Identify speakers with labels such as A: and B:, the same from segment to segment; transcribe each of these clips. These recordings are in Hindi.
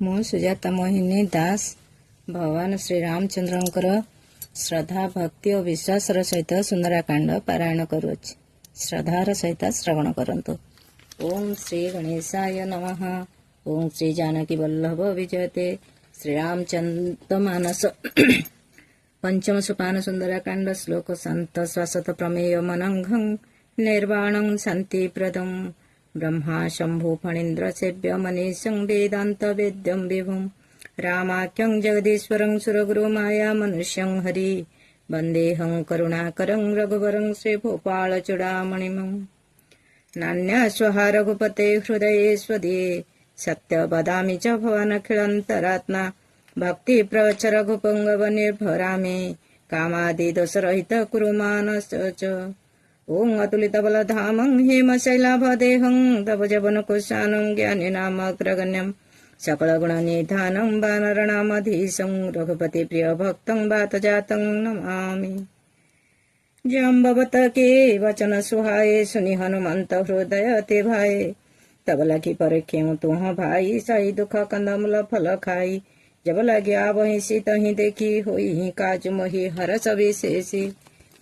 A: ମୁଁ ସୁଜାତା ମୋହିନୀ ଦାସ ଭଗବାନ ଶ୍ରୀରାମଚନ୍ଦ୍ରଙ୍କର ଶ୍ରଦ୍ଧା ଭକ୍ତି ଓ ବିଶ୍ୱାସର ସହିତ ସୁନ୍ଦରାକାଣ୍ଡ ପାରାୟଣ କରୁଅଛି। ଶ୍ରଦ୍ଧାର ସହିତ ଶ୍ରବଣ କରନ୍ତୁ। ଓମ୍ ଶ୍ରୀ ଗଣେଶାୟ ନମଃ। ଓମ୍ ଶ୍ରୀ ଜାନକୀ ବଲ୍ଲଭ ବିଜୟତେ ଶ୍ରୀରାମଚନ୍ଦ୍ର ମାନସ ପଞ୍ଚମ ସୋପାନ ସୁନ୍ଦରାକାଣ୍ଡ ଶ୍ଲୋକ ଶାନ୍ତ ଶାଶ୍ୱତ ପ୍ରମେୟ ମନଂଘଂ ନିର୍ବାଣଂ ଶାନ୍ତିପ୍ରଦଂ ब्रह्मा शंभु फणीन्द्र सेव्य मनीषं वेदांत वेद्यं विभुं रामाख्यं जगदीश्वरं सुरगुरु माया मनुष्यं हरि वन्देऽहं करुणाकरं रघुवरं श्रीभूपालचूडामणिं नान्यस्वहा रघुपते हृदये स्वदीये सत्य वदामि च भवानखिलान्तरात्मा भक्तिप्रवच रघुपङ्गव निर्भरामि कामादिदोषरहित कुरु मानस च ओं अतुलित बलधामं हेमशैलाभदेहं तव जवनकुशानं ज्ञानिनामग्रगण्यं सकलगुणनिधानं वानरनामधीशं रघुपतिप्रियभक्तं वातजातं नमामि। जम्बवत के वचन सुहाए सुनि हनुमंत हृदय ते भाए तब लगी परीक्षें तुह भाई सही दुख कंदमूल फल खाई जब लग्या वही सीत ही देखी होई काज मोहि हरस विशेषी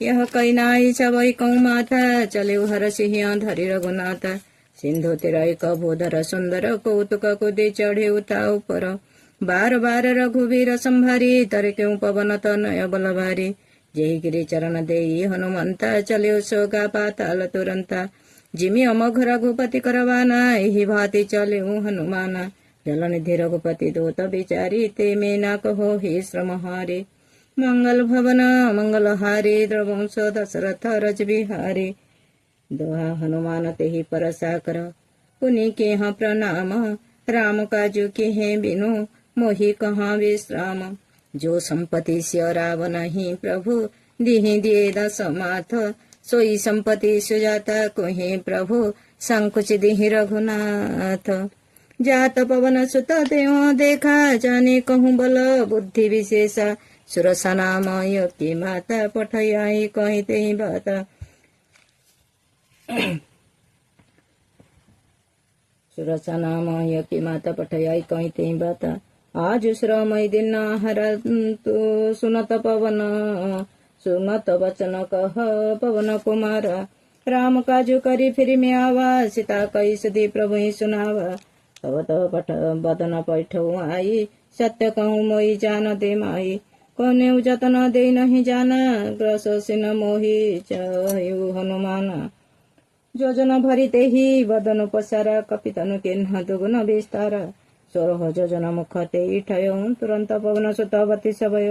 A: यह कैनाई सबई कौ माथा चले हर सिंह धरि रघुनाथ सिंधु तेरई कभोधर सुंदर कौतुक कुदे चढ़े उता ऊपर बार बार रघुवीर संभारी तर क्यों पवन तनय बल भारी जही गिरि चरण देई हनुमंता चले सोगा पाताल तुरंता जिमि अमोघ रघुपति करवाना यही भांति चले हनुमाना जलनिधि रघुपति दूत बिचारी ते में ना कहो हे श्रम हारे मंगल भवन मंगल हारे द्रवंश दशरथ रज बिहारी दोहा हनुमान ते ही परसा कर पुनि के हाँ प्रणाम राम काजू के हैं बिनु मोहि कहाँ विश्राम जो संपत्ति से रावण ही प्रभु दिहि दिए दशमाथ सोई संपत्ति सुजाता कोहे प्रभु संकुच दिहि रघुनाथ जात पवन सुत देव देखा जाने कहूँ बल बुद्धि विशेषा सुरसा नामय की माता पठयाई कहते ही बाता सुरसा नामय की माता पठयाई कहते ही बाता आज श्रमय दिन हर तो सुनत वचन कह पवन कुमार राम काजू करी फिर में आवा सीता कई सुधी प्रभु ही सुनावा तब तब पठ बदन पैठ आई सत्य कहूँ मोई जान दे माई कौने जतन दे नहीं जाना ग्रसिन मोहि चयु हनुमाना योजन भरिते ही वदन पसारा कपितनु केन्ह दुगुन विस्तारा सोरह योजन मुख ते ठय तुरंत पवन सुतवती सबय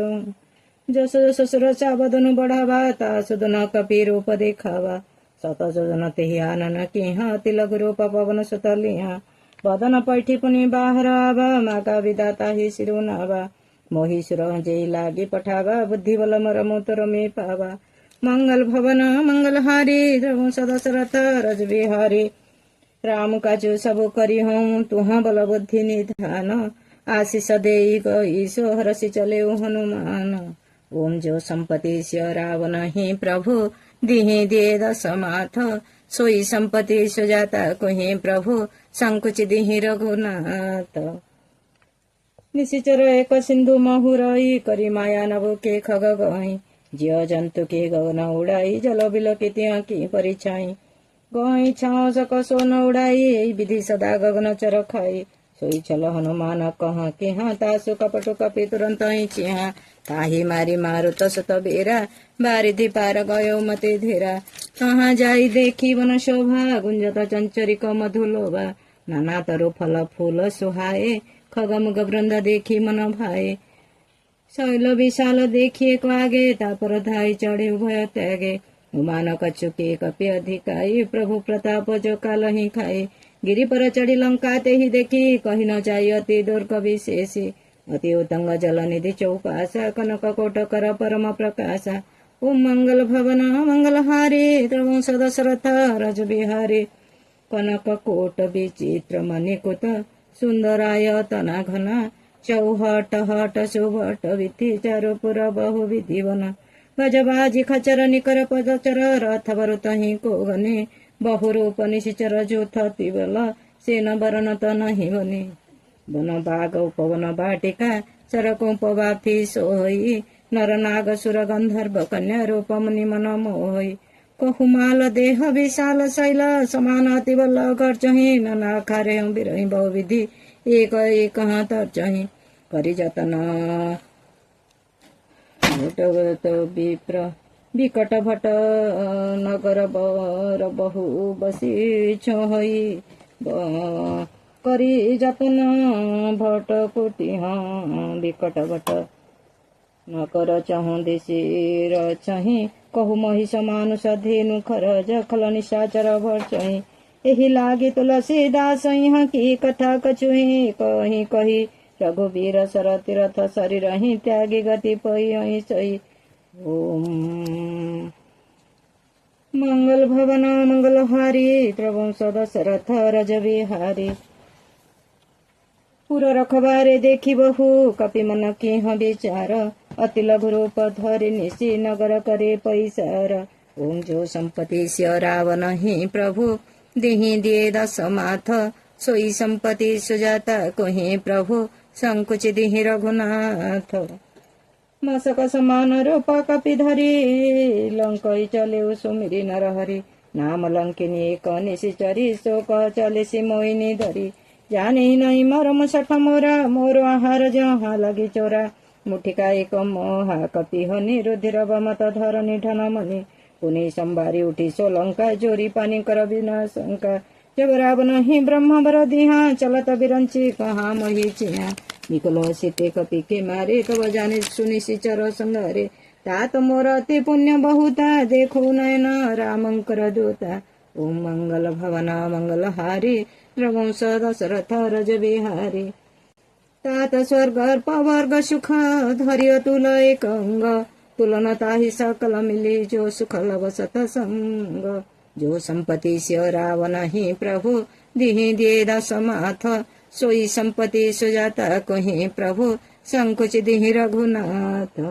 A: जस जस सुरसा वदन बढ़ावा ता सुदन कपि रूप देखावा सत योजन ते आनन किह तिलक रूप पवन सुत लिहा वदन पैठी पुनि बाहर आवा मागा विदाता ही सिरुनावा मोहि सुर जे लागे पठावा बुद्धि बल मर मोतर में पावा मंगल भवन मंगल हारी द्रवंश दशरथ रज बिहारी राम काजू सब करी हूँ तुह बल बुद्धि निधान आशीष दे गई सो हरसि चले हनुमान ओम जो संपत्ति से रावण ही प्रभु दिहि दे दशमाथ सोई संपत्ति सुजाता कोहि प्रभु संकुच दिहि रघुनाथ निशिचर एक सिंधु महुरई करी माया नभ के खग गई जिय जंतु के गगन उड़ाई जल बिल के त्या की परिछाई गई छाओ सकसो न उड़ाई विधि सदा गगन चर खाई सोई चल हनुमान कह के हाँ तासु कपटु कपि तुरंत ही चिहा ताही मारी मारु तसत बेरा बारिधि पार गयो मते धेरा कहाँ जाई देखी वन शोभा गुंजत चंचरिक मधुलोभा नाना तरु फल फूल सुहाए खगमुग वृंद देखी मन भाए शैल विशाल देखिए को आगे तापर धाई चढ़े उभय त्यागे उमान कछुके कपि अधिकाई प्रभु प्रताप जो काल ही खाए गिरि पर चढ़ी लंका ते ही देखी कही न जाई अति दुर्ग विशेषी अति उतंग जल निधि चौपासा कनक कोटकर परम प्रकाशा ओम मंगल भवन मंगल हारी द्रवंश दशरथ रज बिहारी कनक कोट विचित्र मणिकुत सुंदराय तना घना चौहट हट सुभट विधि चारुपुर बहु विधि वन गजबाजी खचर निकर पदचर रथ वरुत ही को गने बहुरूप निशिचर जूथ तिबल सेन वरण त नहीं बने वन बाग उपवन बाटिका चरकोपवाफी सोई नर नाग सुर गंधर्व कन्या रूप मुनि मन मोहि कहुमाल देह विशाल शैल समान अति बल गर्चहि नाना खारे बिरहि बहुविधि एक एक तर्चहि करि जतन विप्र विकट भट नगर बर बहु बसी छोहि करी जतन भट कोटि विकट भट नकर चहु देशीर चहि कहु महिष मानुष धेनु खर जखल निशाचर भर्चहि एहि लागी तुलसीदास यहाँ की कथा कछुहि कहि कहि रघुवीर सर तीर्थ शरीर ही त्यागी गति पई सही। ओम मंगल भवन मंगल हारी प्रभु सदशरथ रज बिहारी पुर रखबारे देखी बहु कपि मन की विचार अति लघु रूप धरि निशि नगर करे पैसार ओम जो संपत्ति स्य रावण ही प्रभु देहि दिए दस माथ सोई संपत्ति सुजाता कहि प्रभु संकुच दिहि रघुनाथ मसक समान रूप कपि धरि लंकई चले सुमिरी नरहरि नाम लंकिनी एक निशिचरी शोक चले सी मोहिनी धरी जाने नहीं मरम सठ मोरा मोर आहार जहाँ लगी चोरा मुठिका एक मोहा कपि हनि रुधिर मत धर निधन मनि पुनि संबारी उठी सोलंका जोरी पानी कर बिना शंका जब रावण ही ब्रह्म बर दिहा चलत बिरंची कहा मही चिया निकलो सीते कपि के मारे तब जाने सुनि सिचर संगारे तात मोर अति पुण्य बहुता देखो नयन रामंकर दूता ओम मंगल भवन मंगल हारी रघुवंश दशरथ रज बिहारी तात स्वर्ग पवर्ग सुख धर्य तुल एक अंग तुलन ताहि सकल मिली जो सुख लव सतसंग जो संपत्ति स्य रावण ही प्रभु दिहि दिए दस माथ सोई संपत्ति सुजाता कहि प्रभु संकुच दिहि रघुनाथ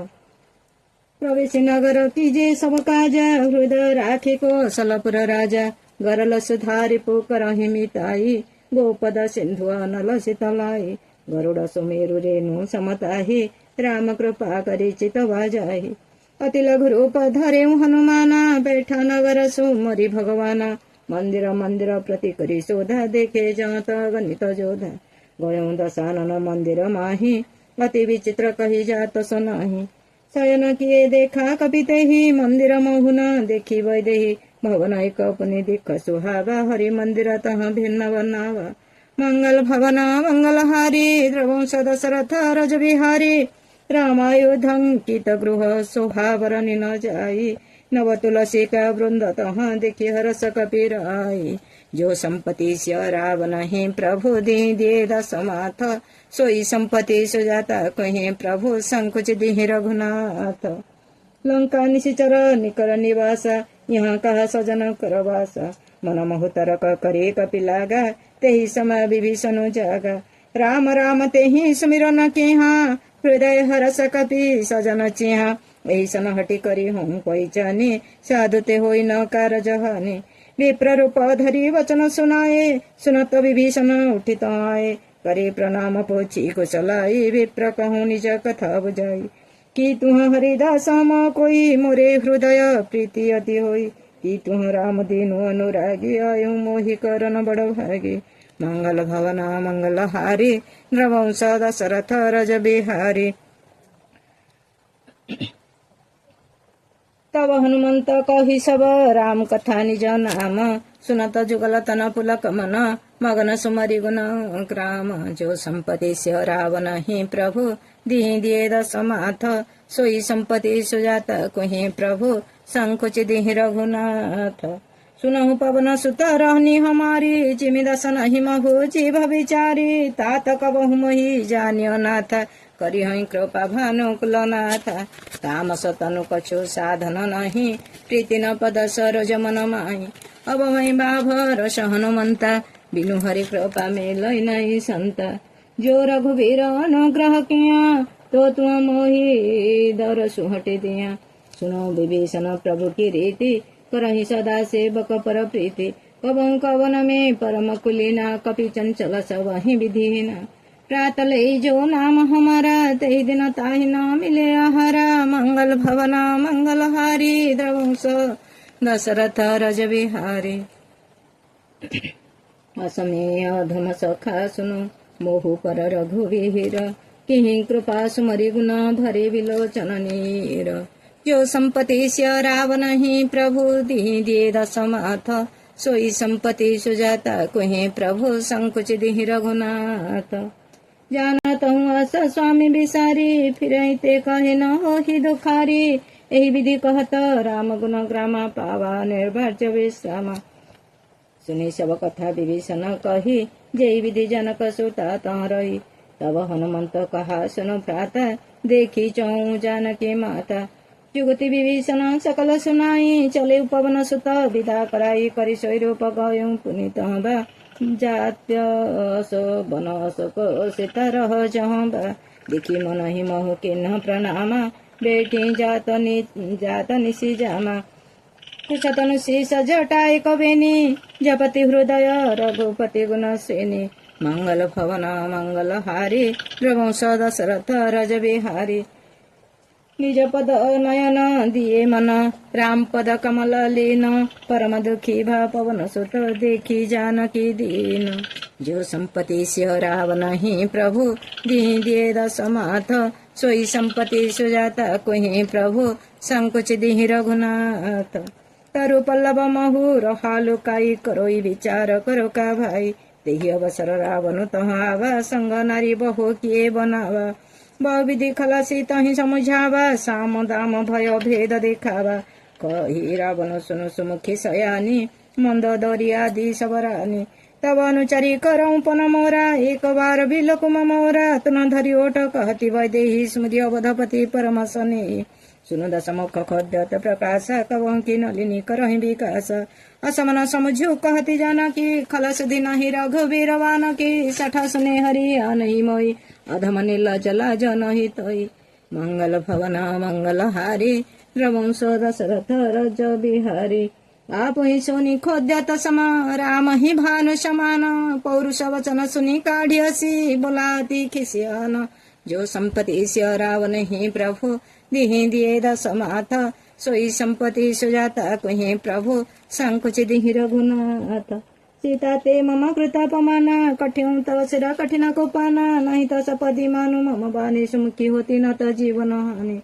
A: प्रवेश नगर कीजे सब काजा हृदय राखे को सलपुर राजा गरल सुधारि पोकर हिमिताई गोपद सिंधु अनल शीतलाई गरुड़ सुमेरु रेणु समताहि राम कृपा करि चित जाहि अति लघु रूप धरे हनुमाना बैठा नगर सुमरि भगवाना मंदिर मंदिर प्रति करी शोधा देखे जात गणित जोधा गयौ दशानन मंदिर माही अति विचित्र कही जात सुनाही शयन किए देखा कपिते ही मंदिर महुना देखी वैदेही भवन एक अपने दिख सुहावा हरि मंदिर तह भिन्न बनावा मंगल भवन मंगल हारी द्रवंश दशरथ रज बिहारी रामायुधंकित गृह सोहावर न जाई नव तुलसी का वृंद तह देखी हरस कपिराई जो संपत्ति स्य रावण ही प्रभु दिए दस माथ सोई संपत्ति सुजाता कहे प्रभु संकुच दिहि रघुनाथ लंका निशिचर निकर निवासा यहाँ कहा सजन करवासा मन महुतर करे कपिलागा तेहि समय विभीषण जागा राम राम तेहि सुमिरन केहा हृदय हरस कपि सजन चिहा एहि सन हटि करी हूँ पहिचानी साधु ते होई न कारज हानि विप्र रूप धरी वचन सुनाए सुनत विभीषण उठित आए करे प्रणाम पोछी कुशलाई विप्र कहूँ निज कथा बुझाई कि तुह हरिदास सम कोई मोरे हृदय प्रीति अति होई कि तुह राम दीनु अनुरागी आयु मोहि करन बड़ भागी मंगल भवन मंगल हारी नृवंश दशरथ रज बिहारी तब हनुमंत कहि सब राम कथा निज नाम सुनत जुगल तन पुलक मन मगन सुमरि गुण ग्राम जो संपत्ति स्य रावण ही प्रभु दिहि दिए दस माथ सोई संपत्ति सुजाता कहि प्रभु संकुच दिहि रघुनाथ सुनहु पवन सुत रहनी हमारी जिमि दस नहीं महु जीव विचारी तात कबहु मोहि जानियो नाथ करी हई कृपा भानुकुल नाथ तामस तनु कछु साधन नहीं प्रीति न पद सरोज मन माही अब मई बाभर हनुमंता बिनु हरि कृपा में लय नहीं संता जो रघुवीर अनुग्रह किया तो तुम मोहि दर सुहटे दिया सुनो विभीषण प्रभु की रीति करहि सदा सेवक पर प्रीति कबहु कवन में परम कुलीना कपि चंचल सब वही विधिहीना प्रातले जो नाम हमारा ते दिन ताहि न मिले आहारा। मंगल भवना मंगलहारी द्रवंश दशरथ रज बिहारी। असमेय अधम सखा सुनो मोहु पर रघुवीर। किहि कृपा सुमरि गुण भरे विलोचन नीर। जो संपत्ति से रावण ही प्रभु दी दिए दशमाथ। सोई संपत्ति सुजाता कुहे प्रभु संकुच दिहि रघुनाथ। जानत हूँ अस स्वामी बिसारी फिर ते कहे न हो ही दुखारी। यही विधि कहत राम गुण ग्रामा पावा निर्भर्ज विश्रामा। सुनी सब कथा विभीषण कही जय विधि जनक सुता तह रही। तब हनुमंत कहा सुनो भ्राता देखी चहु जानकी माता। जुगति विभीषण सकल सुनाई चले पवन सुत विदा कराई। करि स्वरूप गयं पुनीत बा जात्य असो बन अशोक सीता रह जहाँ बा। देखी मन ही मोह किन्ह प्रणामा बैठी जात निशी जामा। कुशतनु शीस जटाए कबेनी जपति हृदय रघुपति गुण श्रेणी। मंगल भवन मंगल हारी रघुवंश दशरथ रज बिहारी। निज पद नयन दिए मन राम पद कमल लीन। परम दुखी भा पवन सुत देखी जानकी दीन। जो संपत्ति सिंह रावण ही प्रभु दी दिए दशमाथ। सोई संपत्ति सुजाता कुहि प्रभु संकुच दिहि रघुनाथ। तरु पल्लव महुर हालुकाई करोई विचार करो का भाई। तेहि अवसर रावण तह आवा संग नारी बहु किए बनावा। बहुविधि खलासी तहि समुझावा साम दाम भय भेद देखावा। कही रावण सुनु सुमुखी सयानी मंद दरियादि सबरानी। तब अनुचरी करऊं पन मोरा एक बार बिलकुम मोरा। तुन धरि ओट कहती वैदेही स्मृति अवधपति परम सने। सुनु दशमुख खद्यत प्रकाश कवं की नलिनी करहि विकास। असमन समुझु कहती जानकी खलस दिन ही रघुवीर वानकी। सठा सुने हरि आनहि मोई अधम निर्लज लाज नहि तोई। मंगल भवन मंगल हारी रघुवंश दशरथ रज बिहारी। आप ही सोनी खोद्यत समा राम ही भानु समान। पौरुष वचन सुनी काढ़ी हसी बोलाती खिसियान। जो संपत्ति से रावण ही प्रभु दिहि दिए दशमाथ। सोई संपत्ति सुजाता कुहि प्रभु संकुच दिहि रघुनाथ। सीता ते मम कृतापमाना कठिन तव शिरा कठिन कोपाना। नहीं तो सपदि मानु मम बानी सुमुखी होती न तो जीवन हानि।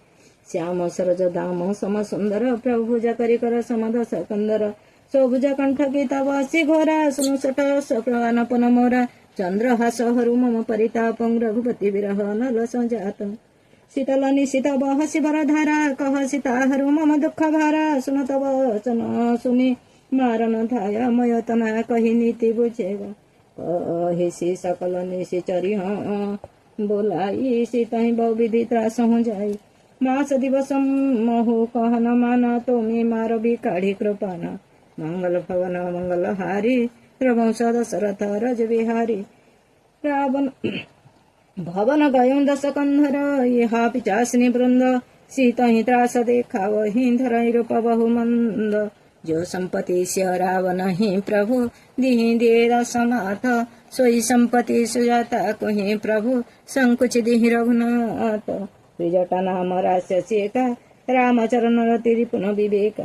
A: श्याम सरज दाम सम सुंदर प्रभु जकरी कर समदस कंदर। सोभुज कंठ की तव असी घोरा सुनु सठ सप्रवान पन मोरा। चंद्र हास हरु मम परितापं रघुपति विरह नल संजातम्। शीतल निशित बहसी बर धारा कह सीता हरु मम दुख भारा। सुन तव वचन सुनि मारन धाया मयतना कही नीति बुझेगा। कही सकल निशिचरी बोलाई सीताही बहुविधि त्रास हो जाई। मास दिवस मोहु कहन माना तुम्हें मार भी काढ़ी कृपाना। मंगल भवन मंगल हारी रघुवंश दशरथ रज बिहारी। रावण भवन गयं दश कंधर यहाँ पिचासिनी वृंद। सीता ही त्रास देखा वही धर रूप बहु मंद। जो संपत्ति से रावण ही प्रभु दिहि दिए दशमाथ। सोई संपत्ति सुजाता कुहि प्रभु संकुच दिहि रघुनाथ। त्रिजटा नाम रास्य चेता रामचरण रति रिपुन विवेका।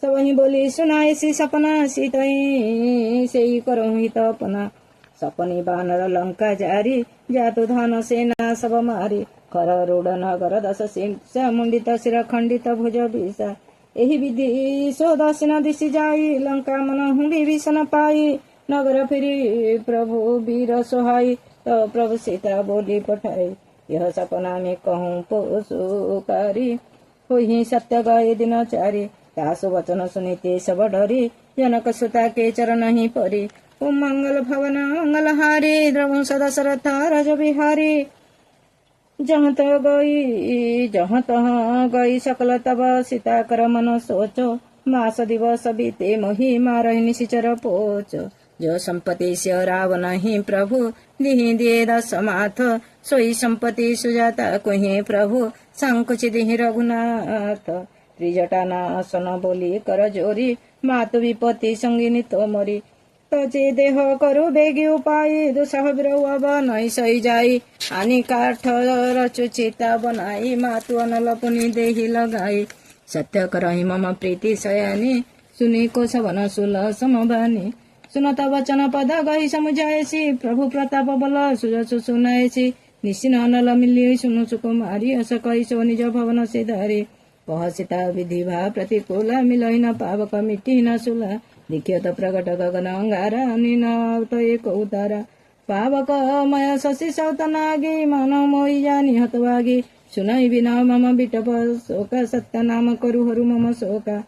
A: सब ही बोली सुनाए सी सपना सीतई से ही करो हित अपना। सपनी बानर लंका जारी जातु धन सेना सब मारी। कर रूढ़ नगर दश शीर्ष मुंडित शिर खंडित भुज विषा। एहि विधि सो दक्षिण दिशि जाई लंका मन हूँ विभीषण पाई। नगर फिरी प्रभु वीर सोहाई तो प्रभु सीता बोली पठाई। यह सपना में कहूँ पोसुकारी होई सत्य गए दिन चारी। तासु वचन सुनिते सब डरी जनक सुता के चरण ही परी। ओम मंगल भवन मंगल हारी रघुवंश दशरथ रज बिहारी। जहाँ तहाँ गई सकल तब सीता कर मन सोचो। मास दिवस बीते मोहि मारहि निशिचर पोच। जो संपत्ति से रावण ही प्रभु दिहि दिए दशमाथ। सोई संपत्ति सुजाता कुहि प्रभु संकुच दिहि रघुनाथ। त्रिजटा नासन बोली कर जोरी मातु विपत्ति संगिनी तो मरी। तचे देह करु बेगी उपाय दुसह बिरौ अब नै सही जाई आनी काठ रचु चिता बनाई मातु अनल पुनि देही लगाई सत्य करहि मम प्रीति सयानी सुनेको छ भन सुल समबानी सुनत वचन पद गही समुझाएसी प्रभु प्रताप बल सुजसु सुनाएसी निश्चिन अनल मिलिए सुनुछु कुमारी अस कही सो निज भवन से धारे कह सीता विधि भा प्रतिकूल मिलहि न पावक मिट्टी न सुला देखियो त प्रकट गगन अंगारा अनि न एक उतारा पावक मय शशि सौत नागी मन मोहि जानी हतवागी सुनाई बिना मम बिटप शोक सत्य नाम करु हरु मम शोका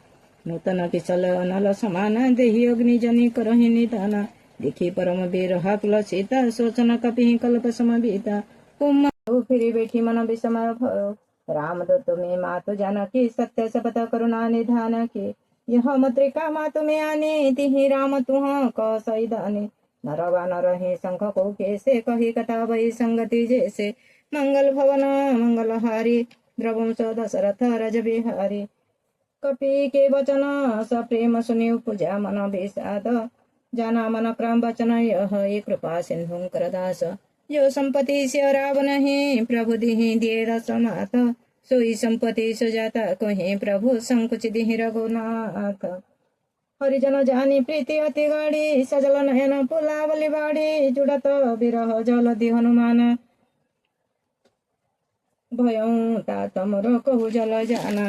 A: नूतन किशल अनल समान देहि अग्नि जनि करहि निधाना देखि परम वीर हाकुल सीता सोचन कपिहि कल्प समबीता कुम फिरी बैठी मन विषम भयो राम दो तुम्हें मातु जानकी सत्य शपथ करुणा निधान की यह मत्रिका मातु में आने तिहि राम तुह क सैदाने नरवा नर ही शंख को कैसे कही कथा भई संगति जैसे मंगल भवन मंगल हारी द्रवंश दशरथ रज बिहारी कपि के वचन स प्रेम सुनि पूजा मन विषाद जाना मन क्रम वचन यह एक कृपा सिंधु करदास जो संपत्ति से रावण ही प्रभु दिहि दिए रसमात सोई संपत्ति सुजाता कोहि प्रभु संकुच दिहि रघुनाथ हरिजन जानी प्रीति अति गाड़ी सजल नयन पुलावली बाड़ी जुड़त विरह जल दि हनुमान भयं तात मोर कहु जल जाना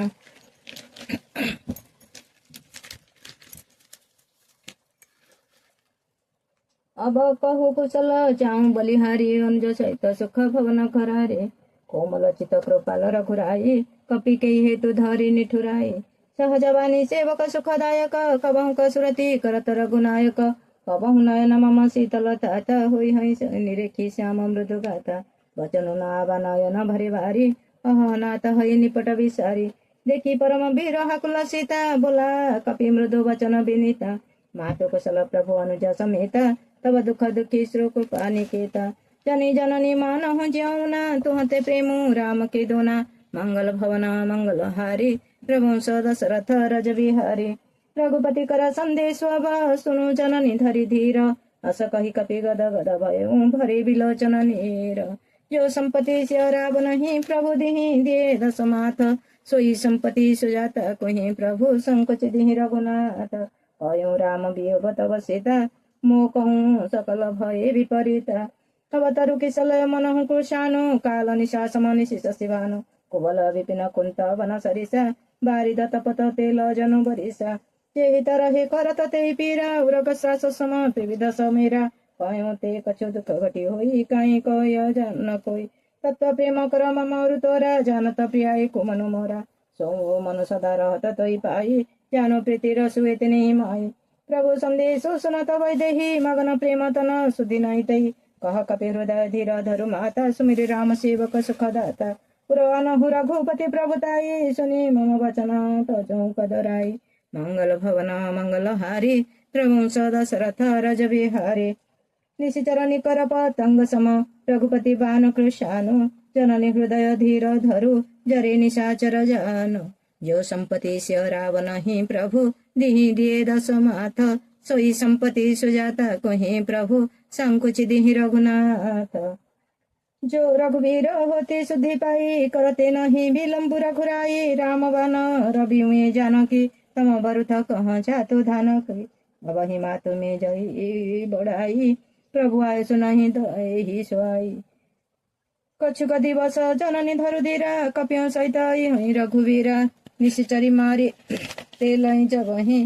A: अब कहु कुशल चाहु बलिहारी अंज सहित सुख भवन करारे कोमल चित कृपाल रघुराई कपि के हेतु धरि निठुराई सहजवानी सेवक सुखदायक कबहुक सुरति करत रघुनायक कबहु नयन मम शीतल तात होई हई निरेखी श्याम मृदु गाता वचन नावा नयन भरि भारी अहनाथ हई निपट विसारी देखी परम वीर हाकुल सीता बोला कपि मृदु वचन विनीता मातु कुशल प्रभु अनुज समेता तब दुख दुखी श्रोक पानिकेता जनी जननी मानहु ज्यौना तुहते प्रेम राम के दोना मंगल भवना मंगल हारी प्रभुंस दशरथ रज बिहारी रघुपति कर संदेश सुनु जननी धरि धीर अस कही कपि गद गद भयो भरे विलोचन नीर जो संपत्ति से रावण ही प्रभु दिहि दिए दशमाथ सोई संपत्ति सुजाता कोहि प्रभु संकुच दिहि रघुनाथ अयो राम वियोग तव सीता मो कहूँ सकल भय विपरीता तब तरु किशलय मनहु कृशानु काल निशासम निशिष शिवानु कुबल विपिन कुंत वन सरिषा बारिद तपत तेल जनु बरिषा जेहि तरहि करत तेहि पीरा उरग श्वास सम त्रिविध समेरा कयो ते कछु दुख घटी होई काई कय जान कोई तत्व प्रेम कर मम तोरा जानत प्रियाय कुमनु मोरा सो मनु सदा रहत तोई पाई जानो प्रीति रसुए तिनि माई प्रभु संदेश सुनत वैदेही मगन प्रेम तन सुधि नहीं तई कह कपि हृदय धीर धरु माता सुमिर राम सेवक सुखदाता पुरवान हु रघुपति प्रभुताई सुनि मम वचन तजो कदराई मंगल भवन मंगल हारी प्रभुंस दशरथ रज बिहारी निशिचर निकर पतंग सम रघुपति बान कृशानु जननी हृदय धीर धरु जरे निशाचर जानु जो संपत्ति से रावण ही प्रभु दिहि दिए दशमाथ सोई संपत्ति सुजाता कोहि प्रभु संकुच दिहि रघुनाथ जो रघुवीर होते शुद्धि पाई करते नहीं विलंब रघुराई राम वन रवि जानकी तम बरुथ कह जातु धान कही अब ही मातु में जई बढ़ाई प्रभु आय सुनहि दहि सुआई कछुक दिवस जननी धरु धीरा कपियों सहित हई रघुवीरा निश्चरी मारे तेल जगहि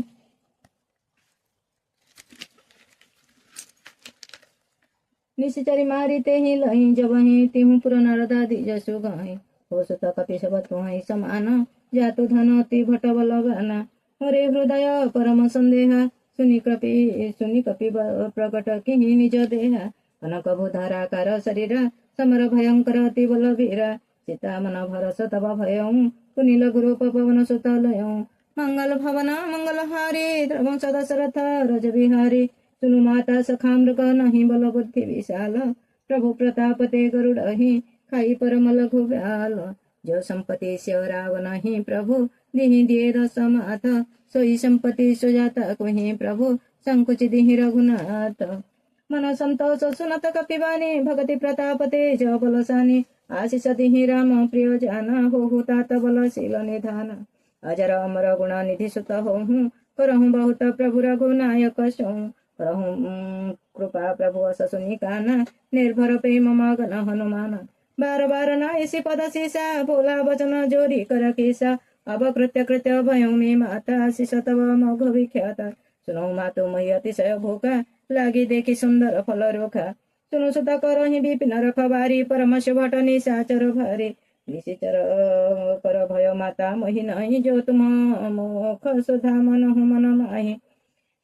A: निश्चरी मारी ते ही लही जबहि तिहु पुर नारदा दिजसु गाहि हो सुत कपि सब तुहि समान जातु धन अति भट बलवाना हरे हृदय परम संदेहा सुनि कपि प्रकट किहि निज देहा कनक भूधाराकार शरीर समर भयंकर अति बलवीरा सीता मन भरस तब भयं कुनील गुरु पवन सुत लयं मंगल भवन मंगल हारी द्रवंश दशरथ रज बिहारी सुनु माता सखा मृग नहीं बल बुद्धि विशाल प्रभु प्रताप ते गरुड़हि खाई परम लघु व्याल जो संपत्ति से रावण ही प्रभु दिहि दिए दशमाथ सोई संपत्ति सुजाता कोहि प्रभु संकुचित रघुनाथ मन संतोष सुनत कपिवानी भगति प्रताप तेज बलसानी आशीष दिहि राम प्रिय जाना हो तात बलशील निधान अजर अमर गुण निधि सुत हो करहु बहुत प्रभु रघुनायक सो करहु कृपा प्रभु अस सुनि काना निर्भर प्रेम मगन हनुमान बार बार नायसी पद सीसा भोला वचन जोरी कर केसा अब कृत्य कृत्य भयो मे माता शिष तव मघ विख्याता सुनौ मातु मही अतिशय भोका लागी देखि सुन्दर फल रोखा सुनु सुत करहि विपिन रखबारी परमश भट निशाचर भारी निशिचर कर भय माता मही नहि जो तुम मोख सुधा मनहु मन माहि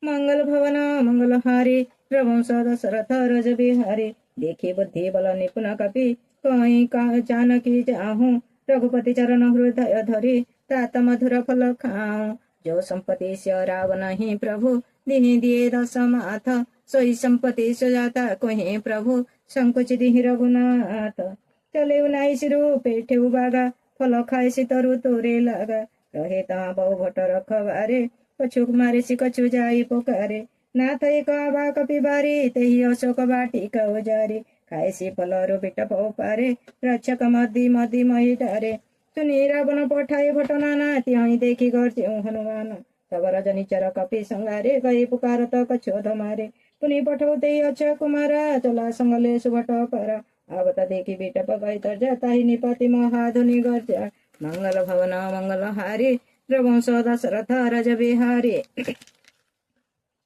A: मंगल भवन मंगल हारी रघुवंश दशरथ रज बिहारी देखी बुद्धि बल निपुण कपि कहीं का जानकी जाहूँ रघुपति चरण हृदय धरी तात मधुर फल खाऊं जो संपत्ति से राव नहीं प्रभु दिहि दिए दशमाथ सोई संपत्ति सुजाता कोहि प्रभु संकुचित रघुनाथ चले नाई सिरु पेठे बागा फल खाए तरु तोरे लागा रहे तहाँ बहु भट रखबारे कछु मारे सि कछु जाई पोकारे नाथ एक आभा कपि बारी तेहि अशोक बाटिका उजारी खाए सि फल बिट पारे रक्षक मदी मदी मही डारे सुनि रावण पठाए भट नाना त्यही देखि गर्छौ हनुमान तब रजनीचर कपि संगारे गई पुकार त कछोध मारे पुनि पठौते अक्षय कुमारा चला संगले सुभट पर आवत देखि बिटप गई तर्जा ताहि निपति महाधुनि गर्जा मंगल भवन मंगल हारी रघुवंश दशरथ रज बिहारी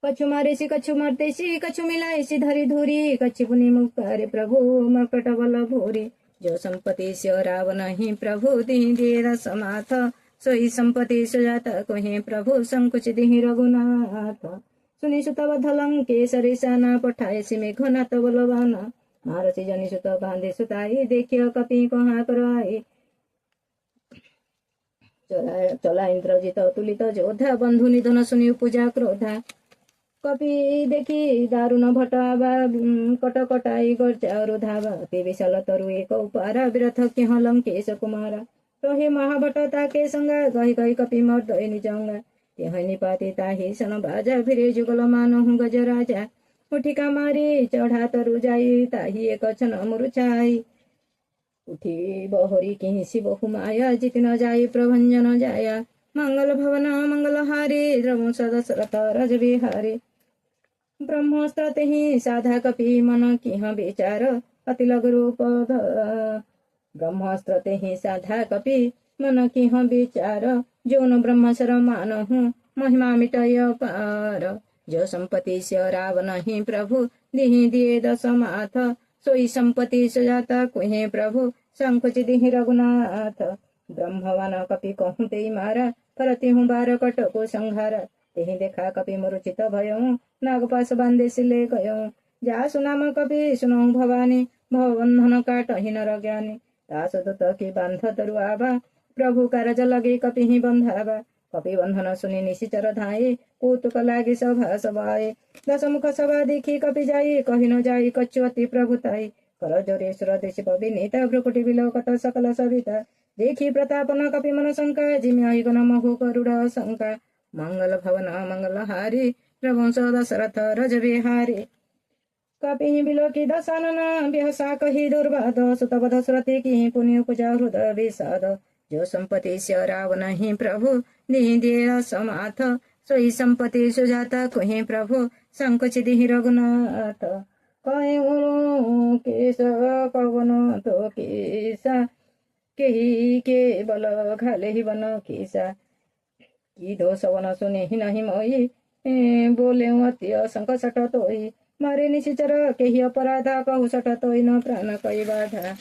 A: कछु मारे सि कछु मरते सि कछु मिलाए सि धरी धूरी कछु पुनि मुक्तारे प्रभु मकट बल भूरी जो संपत्ति से राव नहीं प्रभु दिहि दिए समाथ सोई संपत्ति सुजाता कोहि प्रभु संकुचित रघुनाथ सुनि सुत बधलं केसरी साना पठाए सि मेघनाथ बलवाना महारथी जनि सुत बांधे सुताई देखियो कपि कहाँ कराई चला इंद्रजित तुलित जोधा बंधु निधन सुनि पूजा क्रोधा कपि देखि दारुण भटावा कट कटाई गर्जा रुधावा ते विशाल तरु एक उपारा विरथ केह लंकेश कुमारा रहे महाभट ताके संगा गही गही कपि मर्दय निजंगा त्यह निपाति ताहि सन बाजा भिरे जुगल मानहु गज राजा उठिका मारी चढ़ा तरु जाई ताहि एक छन मुरुचाई उठी बहरी किहि बहु माया जिति न जाई प्रभंजन जाया मंगल भवन मंगल हारी रघुवंश दशरथ रज बिहारी ब्रह्मास्त्र तेहि साधा कपि मन किह विचार अति लघु रूप ब्रह्मास्त्र तेहि साधा कपि मन किह विचार जो न ब्रह्मशर मानहु महिमा मिटय पार जो संपत्ति से राव नहीं प्रभु दिहि दिए दशमाथ सोई संपत्ति सुजाता कुहे प्रभु संकुचित रघुनाथ ब्रह्मवान कपि कहूँ ते मारा करती हूँ बार कटको संहारा तेहि देखा कपि मुरुचित भयऊँ नागपास बांधे सिले गयऊँ जा सुनाम कपि सुनऊ भवानी भवबंधन काटहि नर ज्ञानी दास दूत की बांध तरु आभा प्रभु कारज लगे कपि ही बंधावा कपि बंधन सुनि निशिचर धाये कौतुक लागे सभा सभाए दशमुख सभा देखि कपि जाई कहि न जाई कछु अति प्रभुताई कर जोरेश्वर देश विनीता भ्रुकुटी विलोकत सकल सविता देखि प्रताप न कपि मन शंका जिम्याहि गण महु करुण शंका मंगल भवन मंगल हारी रघुवंश दशरथ रज बिहारी कपि बिलोकी दशानन बिहसा कहि दुर्वाद सुतव दशरथी की पुण्य पूजा हृदय विषाद जो संपत्ति से राव नहीं प्रभु दिहि दिए समाथ सोई संपत्ति सुजाता कुहि प्रभु संकुचित रघुनाथ कहीं केश पवन तो केसा केही के बल घाले ही बन केसा की दोष वन सुने ही नहीं मोई बोले अति असंक सट तोई मारे निशिचर केही अपराधा कहु सट तोई न प्राण कई बाधा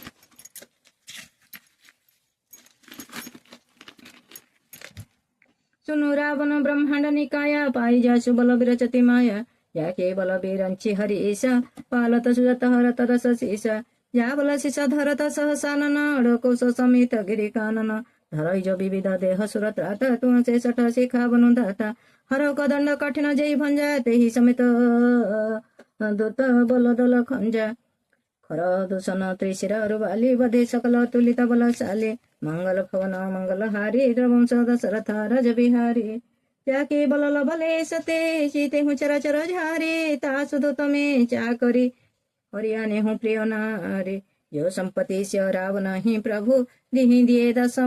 A: सुनु रावण ब्रह्मांड निकाया पाई जासु बल विरचति माया या केवल विरंचि हरीशा पालत सुजत हरत रस शीशा या बल शिशा धरत सहसानन अडकोश समित गिरि कानन धरै जो विविध देह सुरत राता तुसे सठ शिखा बनु दाता हर कदंड कठिन जय भंजा तेहि समेत दूत बल दल खंजा खर दूषण त्रिशिर रुबाली बधे सकल तुलित बलशाली मंगल भवन मंगल हारी रघुवंश दशरथ रज बिहारी ଯାକେ ବଲ ଲଭଲେ ସତେ ଚିତେ ହୁଁ ଚରାଚର ଝାରେ ତା ସୁଧ ତମେ ଚାକରି हरियाणे हूँ प्रिय नारे जो संपत्ति से रावण ही प्रभु दिही दिए दस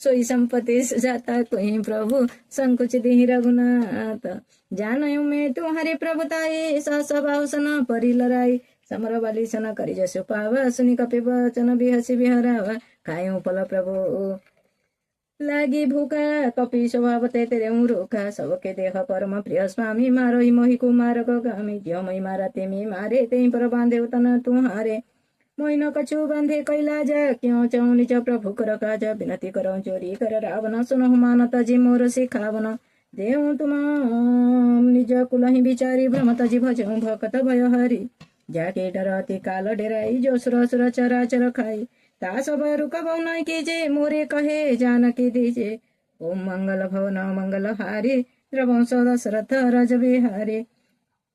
A: सोई संपत्ति सुजाता कोई प्रभु संकुच दिही रघुनाथ जानू मैं तुम्हारे प्रभुताई सहसभासन परि लराई समर बाली सन करी जसु पावा सुनि कपि वचन बिहसी बिहरावा खाऊं फल प्रभु लागी भूखा कपि स्वभाव तेरे रोखा सबके देह परम प्रिय स्वामी मारो ही मोहि कुमार गामी ज्यो मै मारा तेमी मारे तेई पर बांधे तन तुहारे मोइन कछु बांधे कैला जा क्यों चाहूं निज प्रभु कर काज विनती करो चोरी कर रावण सुनो मान तजी मोर सिखावन देऊ तुम निज कुल ही बिचारी भ्रम तजी भजऊ भकत भय हरि जाके डरती काल डेराई जो सुर सुर चराचर खाई ता सब रुक नहीं कीजे मोरे कहे जानकी दीजे ओम मंगल भवन मंगल हारी द्रवंश दशरथ रज बिहारी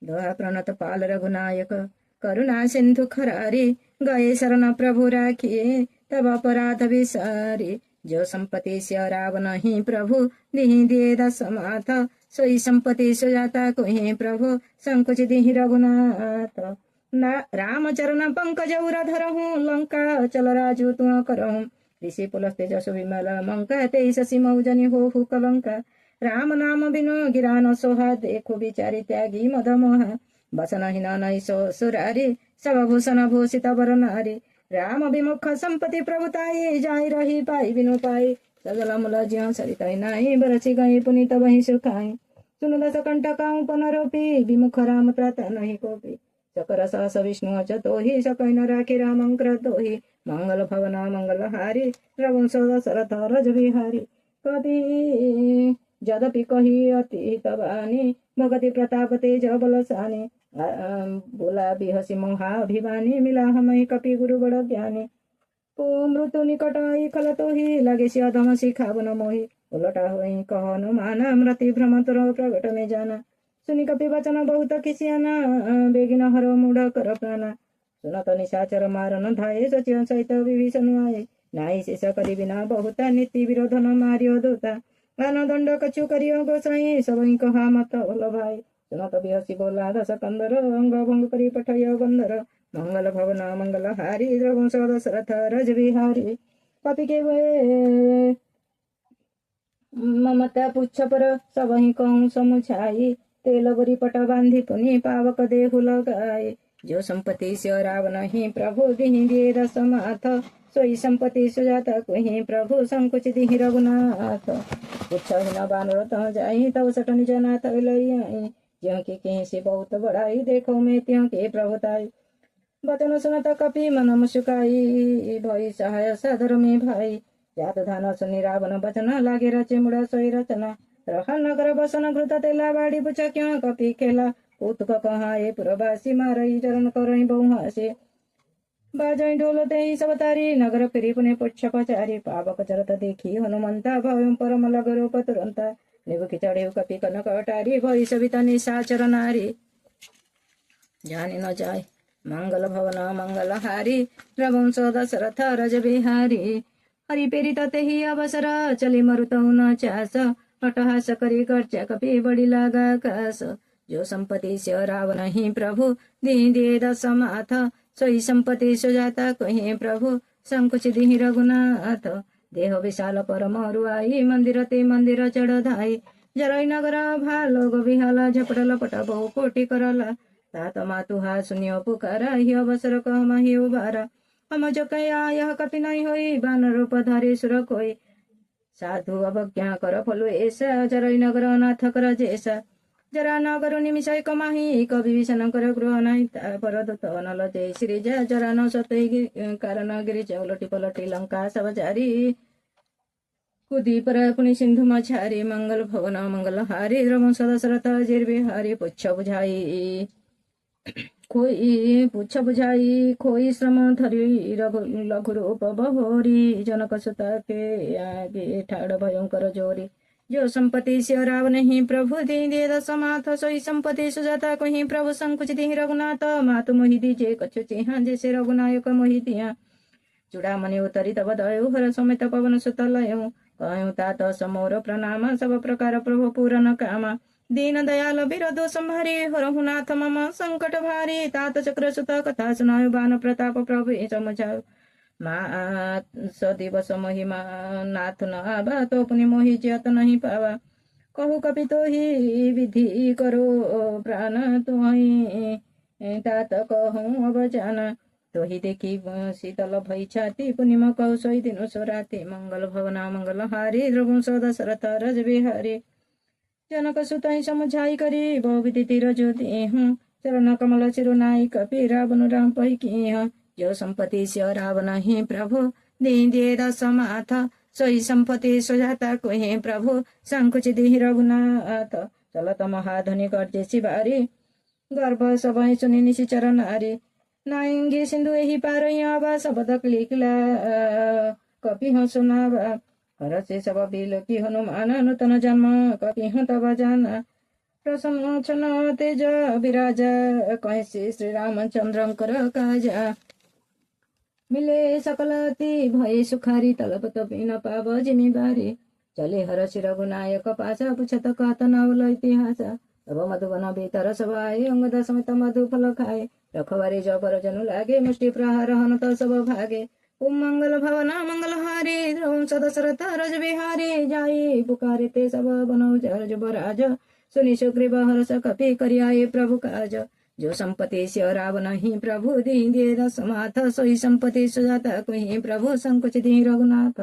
A: दोहा प्रणत पाल रघुनायक करुणा सिंधु खरारी गए शरण प्रभु राखिए तब अपराध विसारी जो संपत्ति से रावण ही प्रभु दिही दिए दस माथ सोई संपत्ति सुजाता को ही प्रभु संकुच दिही रघुनाथ रामचरण पंकज उराधर हूँ लंका चल राजू तु करहूँ ऋषि पुलस्ते जसु विमल मंका तेईस सिमौजनी हो कलंका राम नाम बिनु गिरान सोहा देखो बिचारी त्यागी मद मोहा बसन ही नई सो सुरारी सब भूषण भूषित वर नारी राम विमुख संपत्ति प्रभुताई जाई रही पाई बिनु पाई सजल मुल ज्यो सरित नाई बरसी गई पुनीत वही सुखाई सुन दस कंटकाऊ पुनरोपी विमुख राम प्रात नहीं कोपी चकर सहस विष्णु अचतो ही सकैन राखी राम क्रतो ही मंगल भवन मंगल हारी रघुवंश दशरथ रज बिहारी कति जदपि कही अति हितवानी भगति प्रताप तेज बलसानी बोला बिहसी मोहाभिमानी मिला हमहि कपि गुरु बड़ ज्ञानी मृत्यु निकट आई खलतो ही लगे से अधम सिखावन मोहि उलटा हुई कहनु माना मृति भ्रम तोर प्रगट में जाना सुनि कपि वचन बहुत किसियाना बेगिन हर मूढ़ कर प्राणा सुनत निशाचर मारन धाये सचिव सहित विभीषण आए नाई शेष करी बिना बहुता नीति विरोधन मारियो दूता गान दंड कछु करियो गोसाई सबई कहा मत भल भाई सुनत बिहसी बोला दस कंदर अंग भंग करी पठय बंदर मंगल भवन मंगल हारी रघुवंश दशरथ रज बिहारी कपि के वे ममता पुच्छ पर सबही कहूँ समुछाई तेल बरी पट बांधी पुनि पावक देहु लगाए जो संपत्ति से रावण ही प्रभु दिही दिए दस माथ सोई संपत्ति सुजाता को ही प्रभु संकुच दिही रघुनाथ पुच्छ न बानर तह जाई तब सट निज नाथ लई आई ज्यों के कहीं से बहुत बड़ाई देखो मैं त्यों के प्रभुताई बचन सुनत कपि मन मुस्काई भई सहाय सादर में भाई जात धान सुनि रावण बचन लागे रचे मुड़ा सोई रचना रहन नगर बसन घृत तेला बाड़ी बुझ क्यों कपि खेला कौतुक कहाए पुरवासी मारई चरण करई बहुहासे बाजई ढोल तेई सब तारी नगर फिरी पुने पुच्छ पचारी पावक चरत देखी हनुमंता भयं परम लगरो पतुरंता निबुकी चढ़े कपि कनक अटारी भई सविता निशाचर नारी जाने न जाय मंगल भवन मंगल हारी रघुवंश दशरथ रज बिहारी हरि प्रेरित तेहि अवसर चली मरुतौ न चास अटहास करी गर्जा कपि बड़ी लागा कास जो संपत्ति से रावण ही प्रभु दिही दिए दस माथ सोई संपत्ति सुजाता कहे प्रभु संकुच दिही रघुनाथ देह विशाल परम रुआई मंदिर ते मंदिर चढ़ धाई जरई नगर भालो गोविहाला झपट लपट बहु कोटि करला तात मातुहा सुनियो पुकारा ही अवसर कह मही उबारा हम जो कया यह कपि नहीं होई बानर रूप धारी सुर कोई साधु अवज्ञा कर फलु ऐसा जरई नगर नाथ कर जैसा जरा नगर निमिषय कमाही कवि विषण कर गृह नहीं पर दूत नल जय श्री जय जरा न सतई कारण गिरी चौलटी पलटी लंका सब जारी कुदी पर पुनि सिंधु मछारी मंगल भवन मंगल हारी रघुवंश दशरथ जिर बिहारी पुच्छ बुझाई खोई श्रम धरी लघु रूप बहोरी जनक सुता के आगे ठाड़ भयंकर जोरी जो संपत्ति से रावण ही प्रभु दे दस माथ सोई संपत्ति सुजाता को ही प्रभु संकुच दी रघुनाथ मातु मोहि दीजे कछु चिहा जैसे रघुनायक मोहि दिया चूड़ामणि उतरी तब दयो हर समेत पवन सुत लयो कहूँ तात समोर प्रणाम सब प्रकार प्रभु पूरन काम दीन दयाल बिरदो संहारी हरहु नाथ मम संकट भारी तात चक्र सुत कथा सुनायो बान प्रताप प्रभु समझाओ मा दिवस महिमा नाथ न आवा तो पुनि मोहि जत नहीं पावा कहु कपि तो ही विधि करो प्राण तुहि तात कहूँ अब जाना तो ही देखी शीतल भई छाती पुनिम कहु सोई दिनु सोराती मंगल भवना मंगल हारी ध्रुव दशरथ रज बिहारी जनक सुतई समझाई करी बहुविधि तीर जो देहूँ चरण कमल चिरुनाई कपि रावण राम पही की जो संपत्ति से रावण ही प्रभु दे दस माथ सोई संपत्ति सुजाता को हे प्रभु संकुच देहि रघुनाथ चलत महाधनी गर्जे शिवारी गर्भ सबै सुनि निशिचर नारी नाइंगे सिंधु यही पार आवा शब्द लिखला कपि ह सुनावा हर से सब बिल की हनुमान नूतन जन्म कपि ह तब जाना प्रसन्न छन तेज विराजा कैसे श्री रामचंद्रंकर काजा मिले सकलती भय सुखारी तलब तपि न पाव जिमीबारी चले हरसि रघुनायक पासा पुछत कहत नवल इतिहास तब मधुबन भीतर सभाए अंगद समेत मधु फल खाए रखवारी जबर जनु लागे मुष्टि प्रहार हनत सब भागे ओम मंगल भवना मंगल हारी ध्रुव सदशरथ रज बिहारी जाई पुकारे ते सब बनौ जर जुबराज सुनि सुग्रीव हर्ष कपि करियाए प्रभु काज जो संपत्ति से रावण ही प्रभु दे दस माथ सोई संपत्ति सुजाता कुहि प्रभु संकुच दी रघुनाथ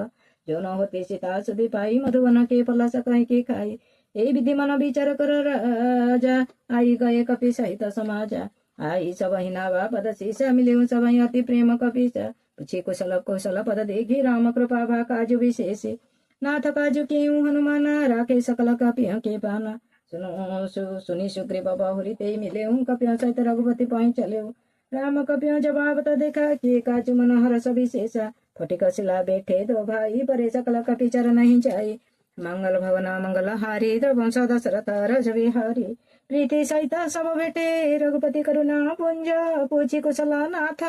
A: जो न होते सीता सुधि पाई मधुवन के पलास कह के खाई ए विधि मन विचार कर राजा आई गए कपि सहित समाजा आई सब हिनावा पद शीसा मिले सब अति प्रेम कपिसा पूछे कुशल कौशल पद देखी राम कृपा भा काजु विशेष नाथ काजु के हनुमान राखे सकल कपियों के पाना सुनी सुग्रीव बहुरी ते मिले कपियों सहित रघुपति पहुँच चले राम कपियों जवाब तो देखा कि काजु मनोहर सविशेषा फटिक शिला बैठे दो भाई परे सकल कपि चर नहीं जाई मंगल भवना मंगल हारी द्रवंश दशरथ रज बिहारी प्रीति सहित सब बेटे रघुपति करुणा पुंज पूछी कुशल नाथ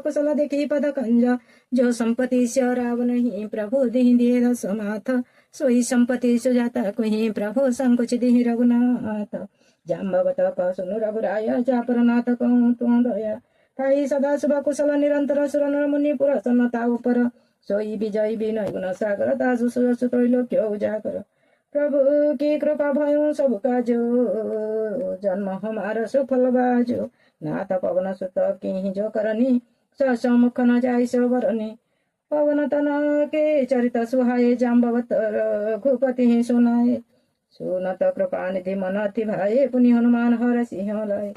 A: कुशल देखी पद कंज जो संपत्ति से रावण ही प्रभु दिए दस माथ सोई संपत्ति सुजाता कुहि प्रभु संकुच दिहि रघुनाथ जाम्बवत सुनु रघुराय जापर नाथ कहूँ तुम दया ताई सदा शुभ कुशल निरंतर सुर नर मुनि पुरसन्नता उपर सोई विजय विनय गुण सागर दासु सुरस त्रैलोक्य उजागर प्रभु की कृपा भयो सब काजो जन्म हमारा सुफल बाजो नाथ पवन सुत की जो करनी समुख न जाय सवरनी पवन तन के चरित सुहाए जाम्बवत रघुपति सुनाए सुनत कृपा निधि मन अति भाए पुनि हनुमान हर सिंह लाए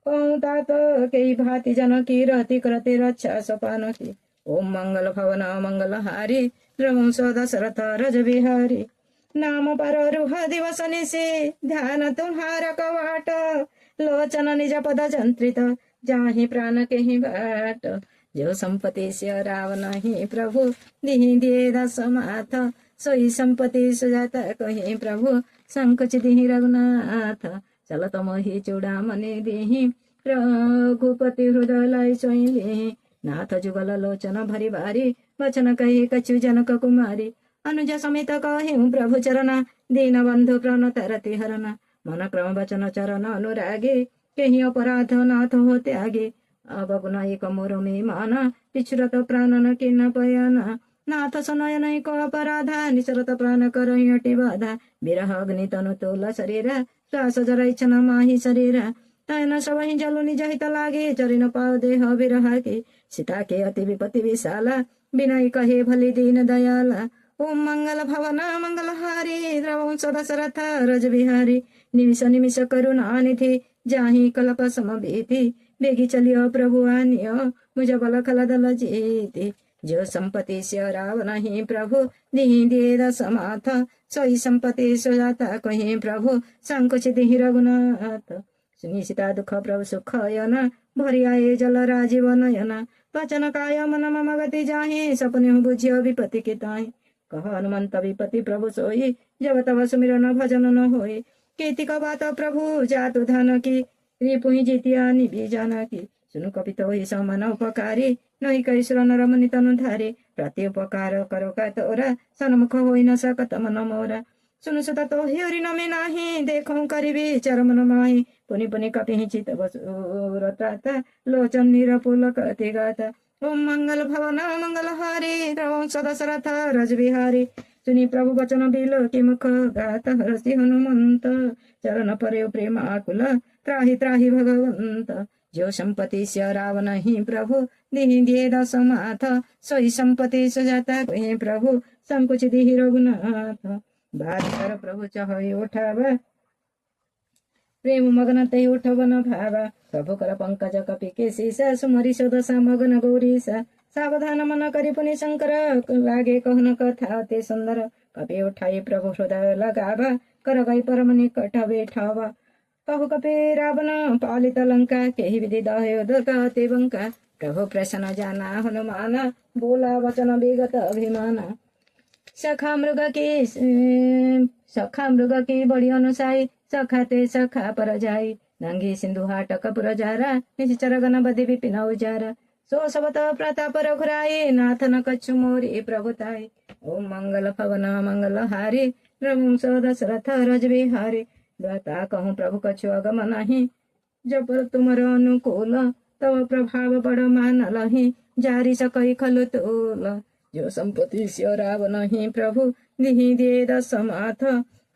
A: कहूँ तात कई भांति जन की रहती करते रक्षा सपान की ओम मंगल भवन मंगल हारी द्रवंश दशरथ रज बिहारी नाम पर रुह दिवस निशि ध्यान तुम्हारा कवाट लोचन निज पद जंत्रित जाहि प्राण के ही बाट जो संपत्ति से रावण ही प्रभु दिए दस माथ सोई संपत्ति सुजाता कही प्रभु संकुच दिहि रघुनाथ चलत मोहि चूड़ामणि दिहि रघुपति हृदय लाई सोइले नाथ जुगल लोचन भरी भारी वचन कही कछु जनक कुमारी अनुज समेत कही प्रभु चरण दीन बंधु प्रणत रति हरण मन क्रम वचन चरण अनुरागे कहीं अपराध नाथ हो त्यागे अब गुण एक मोर में माना पिछुरत प्राण न किन्न पयना नाथ सुनयन को अपराधा निसरत प्राण कर हटि बाधा विरह अग्नि तनु तोल शरीर श्वास जरै छन माही शरीर तयन सबहि जलु निज हित लागे चरिन पाव देह विरह के सीता के अति विपत्ति विशाला विनय कहे भली दीन दयाला ओम मंगल भवना मंगल हारी द्रवंश दशरथ रज बिहारी निमिष निमिष करुणा निधि जाहि कल्प समवेति बेगी चलियो प्रभु आनियो मुझ बल खल दल जीति जो संपत्ति से रावण ही प्रभु दिए दस माथ सोई संपत्ति सुजाता कहीं प्रभु संकुच दिहि रघुनाथ सुनि सीता दुख प्रभु सुख यन भरि आए जल राजीव नयन वचन काय मन मम गति जाहि सपने बुझियो विपत्ति के ताहि कह हनुमंत विपत्ति प्रभु सोई जब तब सुमिरन भजन न होई कीर्ति बात प्रभु जातु धन की रिपुहि जितिया निभि जाना की
B: सुनु कपितो हि समान उपकारी नहि कैश्र नरमनि तनु धारे प्रति उपकार करो का तोरा सन्मुख होइ न सकत मन मोरा सुनु सुत तो हिरि नमे नाही देखौं करिबी चरमन माही पुनि पुनि कपि चित बसुरता लोचन निरपुल कति गाता ओम मंगल भवन मंगल हारी रवं सदशरथ रजबिहारी सुनि प्रभु वचन बिलो कि मुख गात हरसि हनुमंत चरण पर्यो प्रेम आकुल त्राहि त्राहि भगवंत जो संपत्ति से रावण ही प्रभु दिहि दिए दस माथ सोई संपत्ति सुजाता कहे प्रभु संकुच दिहि रघुनाथ बात कर प्रभु चह उठावा प्रेम मगन तै उठवन भावा प्रभु कर पंकज कपि केशीसा सुमरि सोदसा मगन गौरीसा सावधान मन करि पुनि शंकर लागे कहन कथा अति सुंदर कपि उठाई प्रभु हृदय लगावा कर गई परम निकट बैठावा कहु कपि रावण पालित लंका केहि विधि दह्यो दुर्गति बंका प्रभु प्रसन्न जाना हनुमान बोला वचन विगत अभिमाना सखा मृग की बड़ी अनुसाई सखा ते सखा पर जाई नंगी सिंधु हाटक पुर जारा निश्चर गण बदि विपिन उजारा सो सबत प्रताप रघुराई नाथ न कछु मोरी प्रभुताई ओम मंगल भवन मंगल हारी रघुवंश दशरथ रज बिहारी व्रता कहूँ प्रभु कछु अगम नहीं जब तुमर अनुकूल तव प्रभाव बड़ मान लही जारी सकई खलु तोल जो संपत्ति से रावण ही प्रभु दिहि दे दस माथ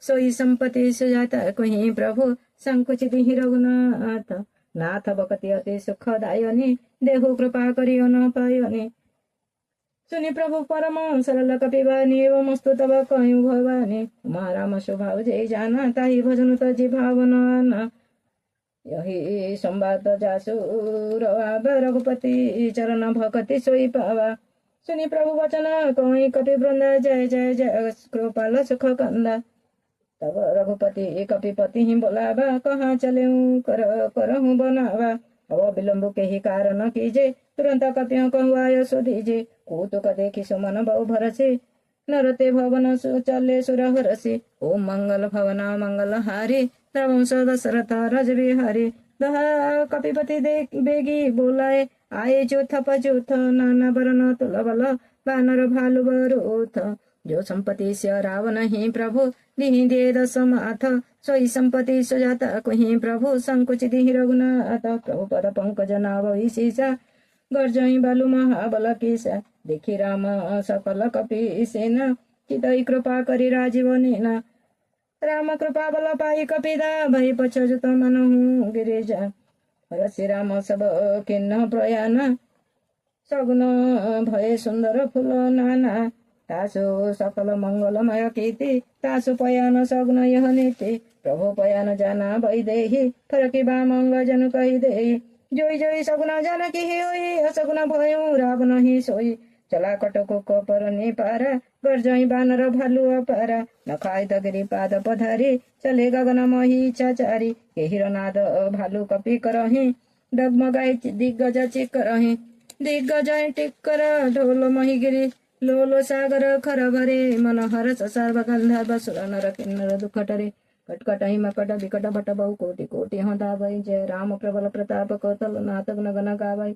B: सोई संपत्ति सुजाता कहीं प्रभु संकुच दिहि रघुनाथ नाथ बकति अति सुखदायनी देहु कृपा करियो न पायनी सुनि प्रभु परम सरल कपिवानी एवं मस्तु तब कहीं भवानी राम स्वभाव जय जाना ताही भजन तजी भावना यही संवाद जासु रघुपति चरण भक्ति सोई पावा सुनि प्रभु वचन कहीं कपि वृंदा जय जय जय कृपाल सुख कंदा तब रघुपति कपिपति ही बोलावा कहाँ चले करहूँ बनावा अब विलम्ब के ही कारण कीजे तुरंत कपियों कहु आयो सो दीजे कौतुक देखी सुमन बहु भरसे नरते भवन चले सुर हरसे ओम मंगल भवना मंगल हारी रघुवंश दशरथ रज बिहारी दहा कपिपति देख बेगी बोलाए आए चौथ पचूथ नाना बरन तुलबल बानर भालु बरूथ जो संपत्ति से रावण ही प्रभु दिहि दे दस माथ सोई संपत्ति सुजाता कहीं प्रभु संकुच दिहि रघुनाथ प्रभु पद पंकज नाव शीसा गर्जई बालु महाबल किसा देखि राम सकल कपि सेना चितई कृपा करि राजीव नेना राम कृपा बल पाई कपिदा भई पछुत मनहु गिरिजा हरसि राम सब किन्न प्रयाण सगुन भय सुंदर फूल नाना तासु सकल मंगलमय कीर्ति तासु पयान सगुन यह नीति प्रभु पयान जाना वैदेही फरकी बामंग जनु कही दे जोई जोई सगुन जानकी ही होई असगुन भयऊ रावण ही सोई चला कटको पर पारा गर्जई बानर भालु अपारा नखाई दगिरी पाद पधारी चले गगन मही चाचारी हिरनाद भालु कपि करही डगमगाई दिग्गज चिक करही दिग्गज टिक कर ढोल महिगिरी लोलो सागर खर भरे मन हरस सर्वगंधर्व सुर नर किन्नर दुखटरे कटकट हिमकट विकट भट बहु कोटि कोटि हंधावै जय राम प्रबल प्रताप कौतल नाथ गुण गण गावै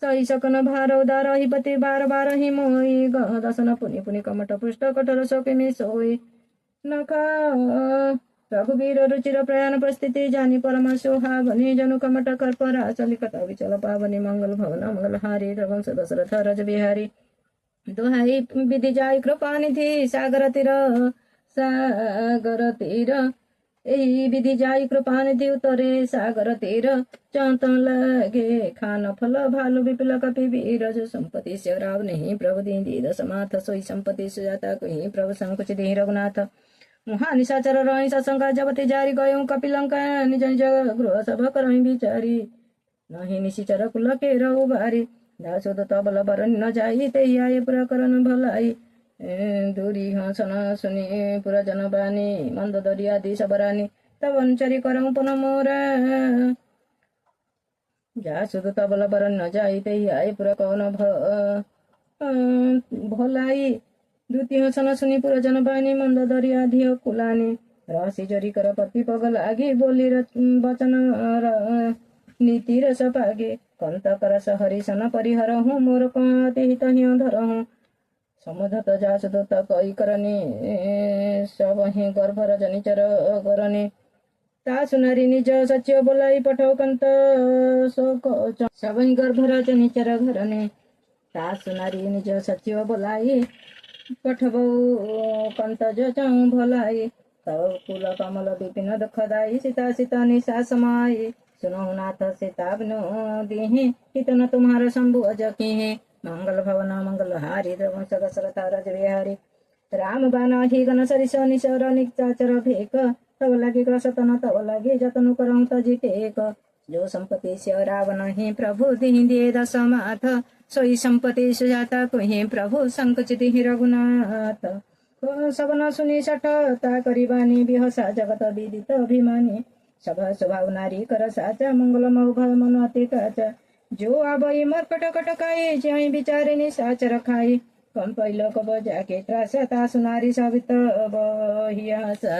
B: सही सकन भार उदार हिपति बार बार हि मोहि गह दसन पुनि पुनि कमट पुष्ट कठोर शोकिमि सोई नखा रघुवीर रुचिर प्रयाण परिस्थिति जानी परम सोहावनी जनु कमट कर्परा चलिकत विचल पावनी मंगल भवन मंगल हारी रघुवंश दशरथ रज बिहारी दुहाई विधि जाई कृपा निधि सागर तीर एही विधि जाई कृपा निधि उतरे सागर तीर चौत लगे खान फल भालु विपुल कपि वीर जो संपत्ति से राव नहीं प्रभु दी दस माथ सोई संपत्ति सुजाता कहीं प्रभु संकुच दे रघुनाथ मुहा निशाचर रही सत्संग जबते जारी गयो कपिलंका निज निज गृह सभा करही बिचारी नहीं निशिचर कुल के रहु भारी दासोद तबल बरन न जाई ते आए पुरा करन भलाई दूरी हसन सुनि पुरा जन बानी मंद दरिया दी सबरानी तब अनुचरी करऊं पुन मोरा जासोद तबल बरन न जाई ते आए पुरा कवन भलाई द्वितीय हसन सुनि पुरा जन बानी मंद दरिया धियो कुलानी राशि जरी कर पति पग लागी बोली वचन नीति रस पागे कंत करस हरिशन परिहरहु मोर कति हित हिं धरहु समुधत जासदूत कई करनी सब ही गर्भ रजनी चर करनी ता सुनारी निज सच्य बोलाई पठौ कंत सब ही गर्भ रजनी चर घरने ता सुनारी निज सच्य बोलाई पठबौ कंत जचौ भलाई तव कुल कमल विपिन दुखदाई सीता सीता निशा समाई सुनो नाथ सीता बिनो दीहि हितन तुम्हारा शंभु अजकी है मंगल भवन मंगल हारी द्रवंश दशरथ रज विहारी राम बाना ही गण सरिस निशर निचाचर भेक तब लगे ग्रसतन तब लगे जतन करऊं तजी टेक जो संपत्ति से रावण ही प्रभु दिहि दिए दशमाथ सोई संपत्ति सुजाता को ही प्रभु संकुचित ही रघुनाथ सबन सुनी सठ ता करिबानी बिहसा जगत विदित अभिमानी सभा स्वभाव नारी कर साचा मंगल मौभय मन अति काचा जो आबई मरकट कटकाई ज्याई बिचारे साचर खाई कम पहिलो कब जाके त्रासा ता सुनारी सवित बहियासा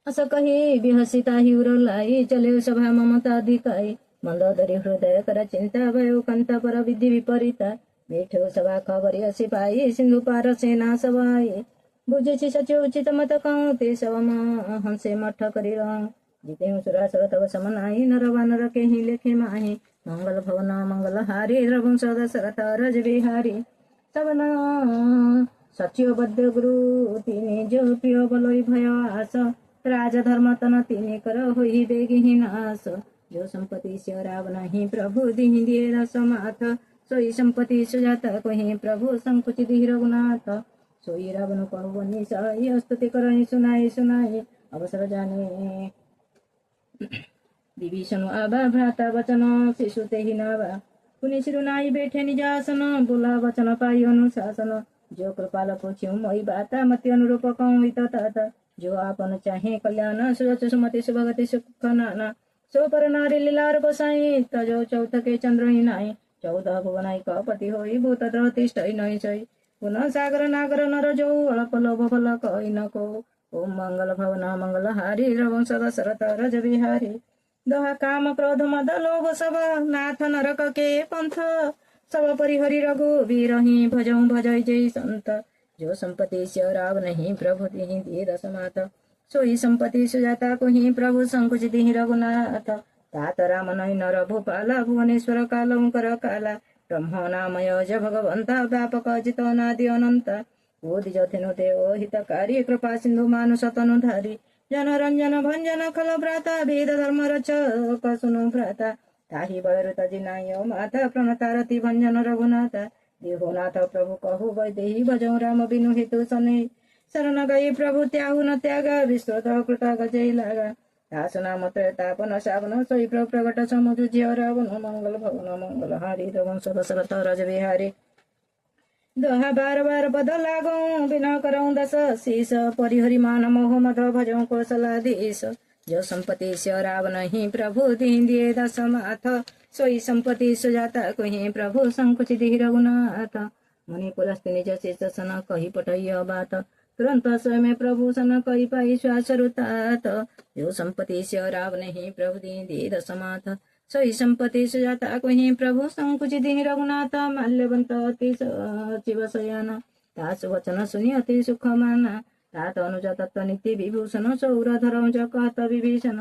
B: अस कही बिहसिता हिउर लाई चले सभा ममता दिकाई मंदोदरी हृदय कर चिंता भयो कंत पर विधि विपरीता बैठो सभा खबरी असी पाई सिंधु पार सेना सवाई बुझे सचो उचित मत कहूँ ते सब हंसे मठ करी रहूं जीते हूँ सुरासुर तब समनाई नर वानर के ही लेखे माही मंगल भवन मंगल हारी रघुवंश दशरथ रज बिहारी सबन सच्यो बद्ध गुरु तिनी जो प्रिय बलोई भय आस राज धर्म तन तिनी कर होई बेगी नाश जो संपत्ति से रावण ही प्रभु दिहि दिए रसमाथ सोई संपत्ति सुजाता को ही प्रभु संकुचित ही रघुनाथ सोई रावण कहु बनी सही स्तुति करहि सुनाई सुनाई अवसर जाने विभीषण आबा भ्राता वचन शिशु ते ही नावा पुनि सिरुनाई बैठे निजासन बोला वचन पाई अनुशासन जो कृपाल पूछ्यू मोई बाता मति अनुरूप कहूँ हित तात जो आपन चाहे कल्याण सुरच सुमति सुभगति सुख नाना सो पर नारी लीलार बसाई तजो चौथ के चंद्र ही नाई 14 भुवनाई कपति होई भूत तिष्ठ नई सई पुनः सागर नागर नर जो अल्प लोभ फल कई न को ओम मंगल भवन मंगल हारी रघुवंश दशरथ रज बिहारी दोहा काम क्रोध मद लोभ सब नाथ नरक के पंथ सब परिहरि रघुवीर ही भजऊ भजय जय संत जो संपत्ति से राव नहीं प्रभु ही दिए दशमात सोई संपत्ति सुजाता को ही प्रभु संकुचित ही रघुनाथ तात राम नई नर भूपाला भुवनेश्वर कालंकर काला ब्रह्म नामय ज भगवंता व्यापक जित नादि अनंत बोधि जथिनु देव हितकारी कृपा सिंधु मानुष तनुधारी जन रंजन भंजन खल भ्राता वेद धर्म रचक सुनु भ्राता ताहि बलरुत जिनाय माता प्रणता रति भंजन रघुनाथ देहोनाथ प्रभु कहु वैदेही भजौ राम बिनु हेतु सने शरण गई प्रभु त्याहु न त्याग विश्वत कृतग जय लागा दास नाम त्रैतापन सावन सोई प्रभु प्रगट समुझ जिय रावण मंगल भवन मंगल हारी रघुवंश दशरथ रज बिहारी दोहा बार बार पद लागौ बिना करऊं दस शीस परिहरि मान मोह मद भजौ कौशलाधीश जो संपत्ति से रावण ही प्रभु दीन दिए दशमाथ सोई संपत्ति सुजाता को ही प्रभु संकुचित ही रघुनाथ मुनि पुलस्ति निज शीर्ष सन कही पटय बात तुरंत स्वयं प्रभु सन कही पाई श्वास रुतात जो संपत्ति से रावण ही प्रभु दीन दिए दशमाथ सोई संपत्ति सुजाता को ही प्रभु संकुचित ही रघुनाथ माल्यवंत अति शिव शयन दास वचन सुनि अति सुख माना तात अनुज तत्व नित्य विभूषण सौर धरऊं ज कहत विभीषण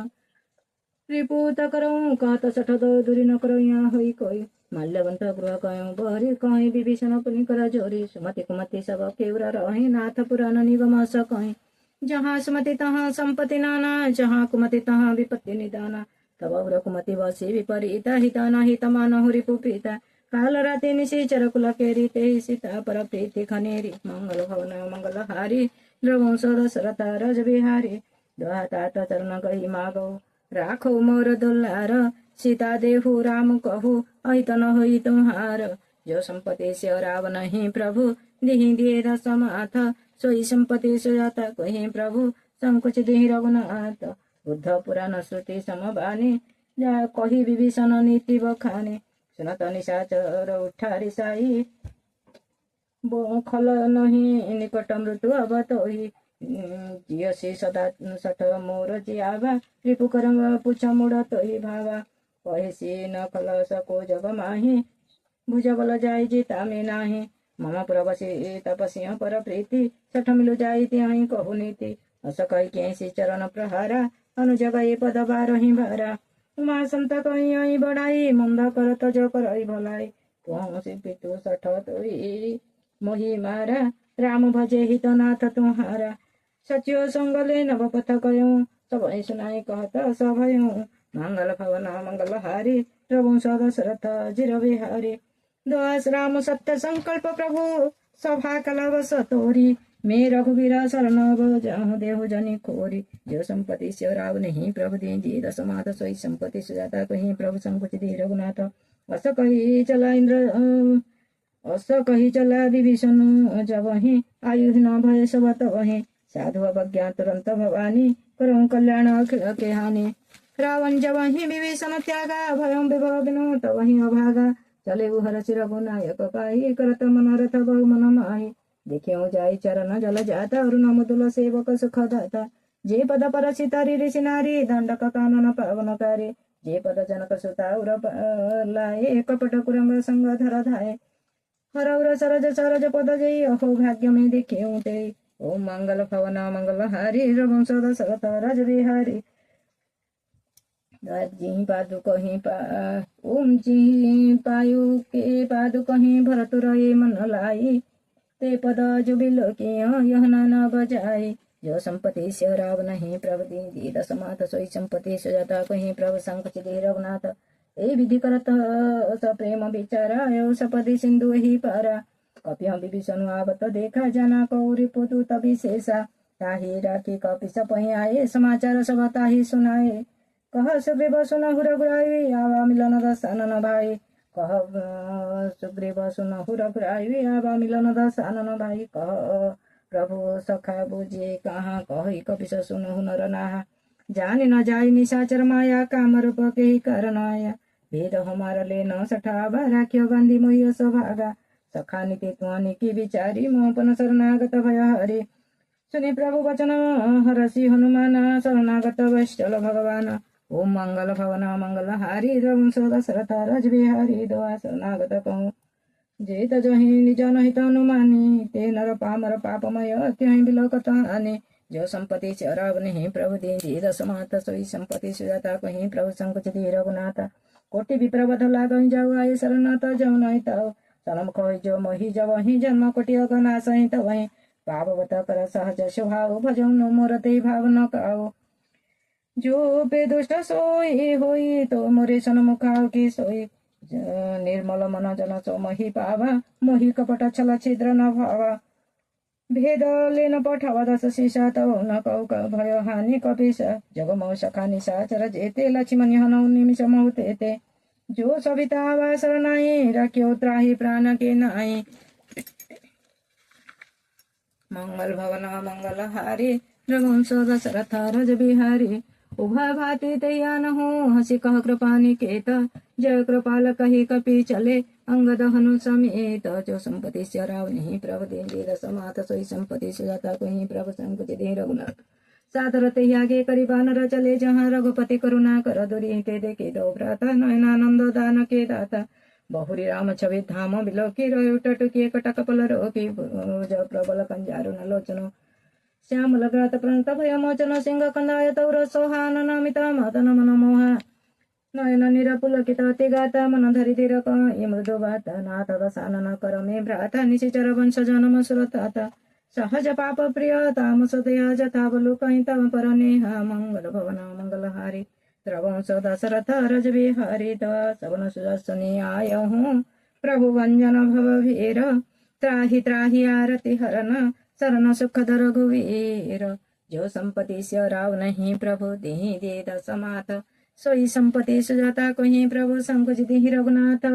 B: रिपूत करऊं कहत सठ दो दूरी न करो यहाँ होई कोई माल्यवंत गृह कहूं बहरी कहीं विभीषण पुनि कर जोरी सुमति कुमति सब केवरा रही नाथ पुराण निगम स कहीं जहाँ सुमति तहाँ संपत्ति नाना जहाँ कुमति तहाँ विपत्ति निदाना तब कुमति वसी विपरीता हिताना हितमान हुरी पुपीता काल राति निशिचर कुल केरी ते सीता पर प्रीति खनेरी मंगल भवन मंगल हारी रघुवंश दशरथ रज बिहारी दोहा तात चरण गही मागो राखो मोर दुल्हार सीता देहु राम कहु अहित न होई तुम्हार जो संपत्ति से रावण ही प्रभु दिहि दिए दशमाथ सोई संपत्ति सुजाता को ही प्रभु संकुचित ही रघुनाथ बुद्ध पुराण श्रुति समबानी कही विभीषण नीति बखानी सुनत निशाचर उठारी साई खल नहीं निकट मृत्यु अवतोही जिय से सदा सठ मोर जियावा रिपु करम पुछ मुड़ तोहि भावा कहे से न खल सको जग माही भुज बल जाई जे तामे नाही मम प्रवसे तपस्या पर प्रीति सठ मिलु जाई त्यही कहु नीति अस कही कैसी चरण प्रहारा अनुजग ए पद बारही भारा उमा संत कही आई बढ़ाई मंद कर तज करई भलाई तुम से पितु सठ तोई मोहि मारा राम भजे हितनाथ तुम्हारा सच्यो संगले नव पथ कयो सब सुनाई कहत सभयो मंगल भवन मंगल हारी प्रभु सदशरथ जिर बिहारी दास राम सत्य संकल्प प्रभु सभा कलवस तोरी मैं रघुवीर शरण जाहु देहु जनि खोरी जो संपत्ति से राव नहीं प्रभु दे दशमात सोई संपत्ति सुजाता कहीं प्रभु संकुच दे रघुनाथ अस कही चला इंद्र अस कही चला विभीषण जब ही आयु न भय सब तब ही साधु अवज्ञा तुरंत भवानी करऊँ कल्याण अखिल के हानि रावण जब ही विभीषण त्यागा भयं विभव बिनु तब ही अभागा चले हर सिर गुनायक पाई करत मनोरथ बहु मन माही देखे जाई चरण जल जाता और नमदुल सेवक सुख दाता जे पद पर सितारी ऋषि नारी दंडक कानन पावन कारी जे पद जनक सुता उर लाए कपट कुरंग संग धर धाये हर उर सरज सरज पद जई अहो भाग्य में देखे उते ओम मंगल भवन मंगल हारी रघुवंश दशरथ राज बिहारी जी पादु कहीं ओम जी पायु के पादु कहीं भरत रहे मन लाई ते पद जो बिलो के यह नाना बजाए जो संपत्ति से राव नहीं प्रभु दी दशमात सोई संपत्ति सुजाता कहीं प्रभु संकच दे रघुनाथ ए विधि करत स प्रेम विचारा यो सपदि सिंधु ही पारा कपियों विभीषण आवत देखा जना कौरी पुतु तभी शेषा ताही राखी कपि सपहि आए समाचार सब ताही सुनाए कह सुग्रीव सुनहु रघुराई आवा मिलन दशानन भाई कह सुग्रीव सुनहु रघुराई आवा मिलन दशानन भाई कह प्रभु सखा बुझे कहाँ कही कपिस सुनहु नर नाहा जान न जाई निशाचर माया काम रूप के कारण आया भेद हमारा ले न सठावा राख्यो बंदी मोहियो सभागा सखा नीति तुआनी की विचारी मोहपन शरणागत भय हरे सुनि प्रभु वचन हरसि हनुमान शरणागत वैश्चल भगवान ओम मंगल भवन मंगल हारी रघुवंश दशरथ राज बिहारी दवा शरणागत कहूँ जे तजहि निज नहित अनुमानी ते नर पामर पापमय त्यहि बिलोकत हानि जो संपत्ति से अराव नहीं प्रभु दे दशमात सोई संपत्ति सुजाता कहीं प्रभु संकुच दे रघुनाथ कोटि विप्रवध लागहि जाऊ आय शरणत जौ नहीं ताऊ सनम कहि जो मोहि जब ही जन्म कोटि अगना सहित वही पावत कर सहज स्वभाव भजौ नो मोर ते भाव न काओ जो बेदुष्ट सोई होई तो मोरे सन्मुखाओ की सोई निर्मल मन जन सो मोहि पावा मोहि कपट छल छिद्र न भावा भेद लेन पठावा दस शिषा तव न कौ भय हानि कपिस जगमौ सखा निशाचर जेते लक्ष्मण हनौ निमिष महुते ते जो सविता आवा शरणाई रख्यो त्राहि प्राण के नाई मंगल भवन मंगल हारी रघुवंश दशरथ राज बिहारी उभय भाति तैयान हो हसी कह कृपा निकेत जय कृपाल कही कपि चले अंगद हनु समेत जो संपत्ति से राव नहीं प्रभु दे दशमात सोई संपत्ति सुजाता कहीं प्रभु संकुच दे रघुनाथ सादर ते आगे करी बानर चले जहाँ रघुपति करुणा कर दुरी ते देखे दो भ्राता नयनानंद दान के दाता बहुरी राम छवि धाम बिलोकी रहो टटुकी कटक पल रोकी जो प्रबल कंजारु न लोचनो श्याम लग्रात प्रणत भय मोचन सिंह कंदाय तौर सोहान नमित मदन मन मोहा नयन निरपुलकित अति गाता मन धरि धीर कहि मृदु बात नाथ दशानन कर मे भ्राता निशिचर वंश जनम सुरताता सहज पाप प्रिय तामस दया जथा बलु कहीं तम पर नेहा मंगल भवन मंगल हारी रघुवंश दशरथ राज बिहारी तव सवन सुदर्शनी आय हूँ प्रभु वंजन भव वीर त्राहि त्राहि आरति हरन शरण सुखद रघुवीर जो संपत्ति से राव नहीं प्रभु देहि दे दशमात सोई संपत्ति सुजाता कहीं प्रभु संकुच देहि रघुनाथ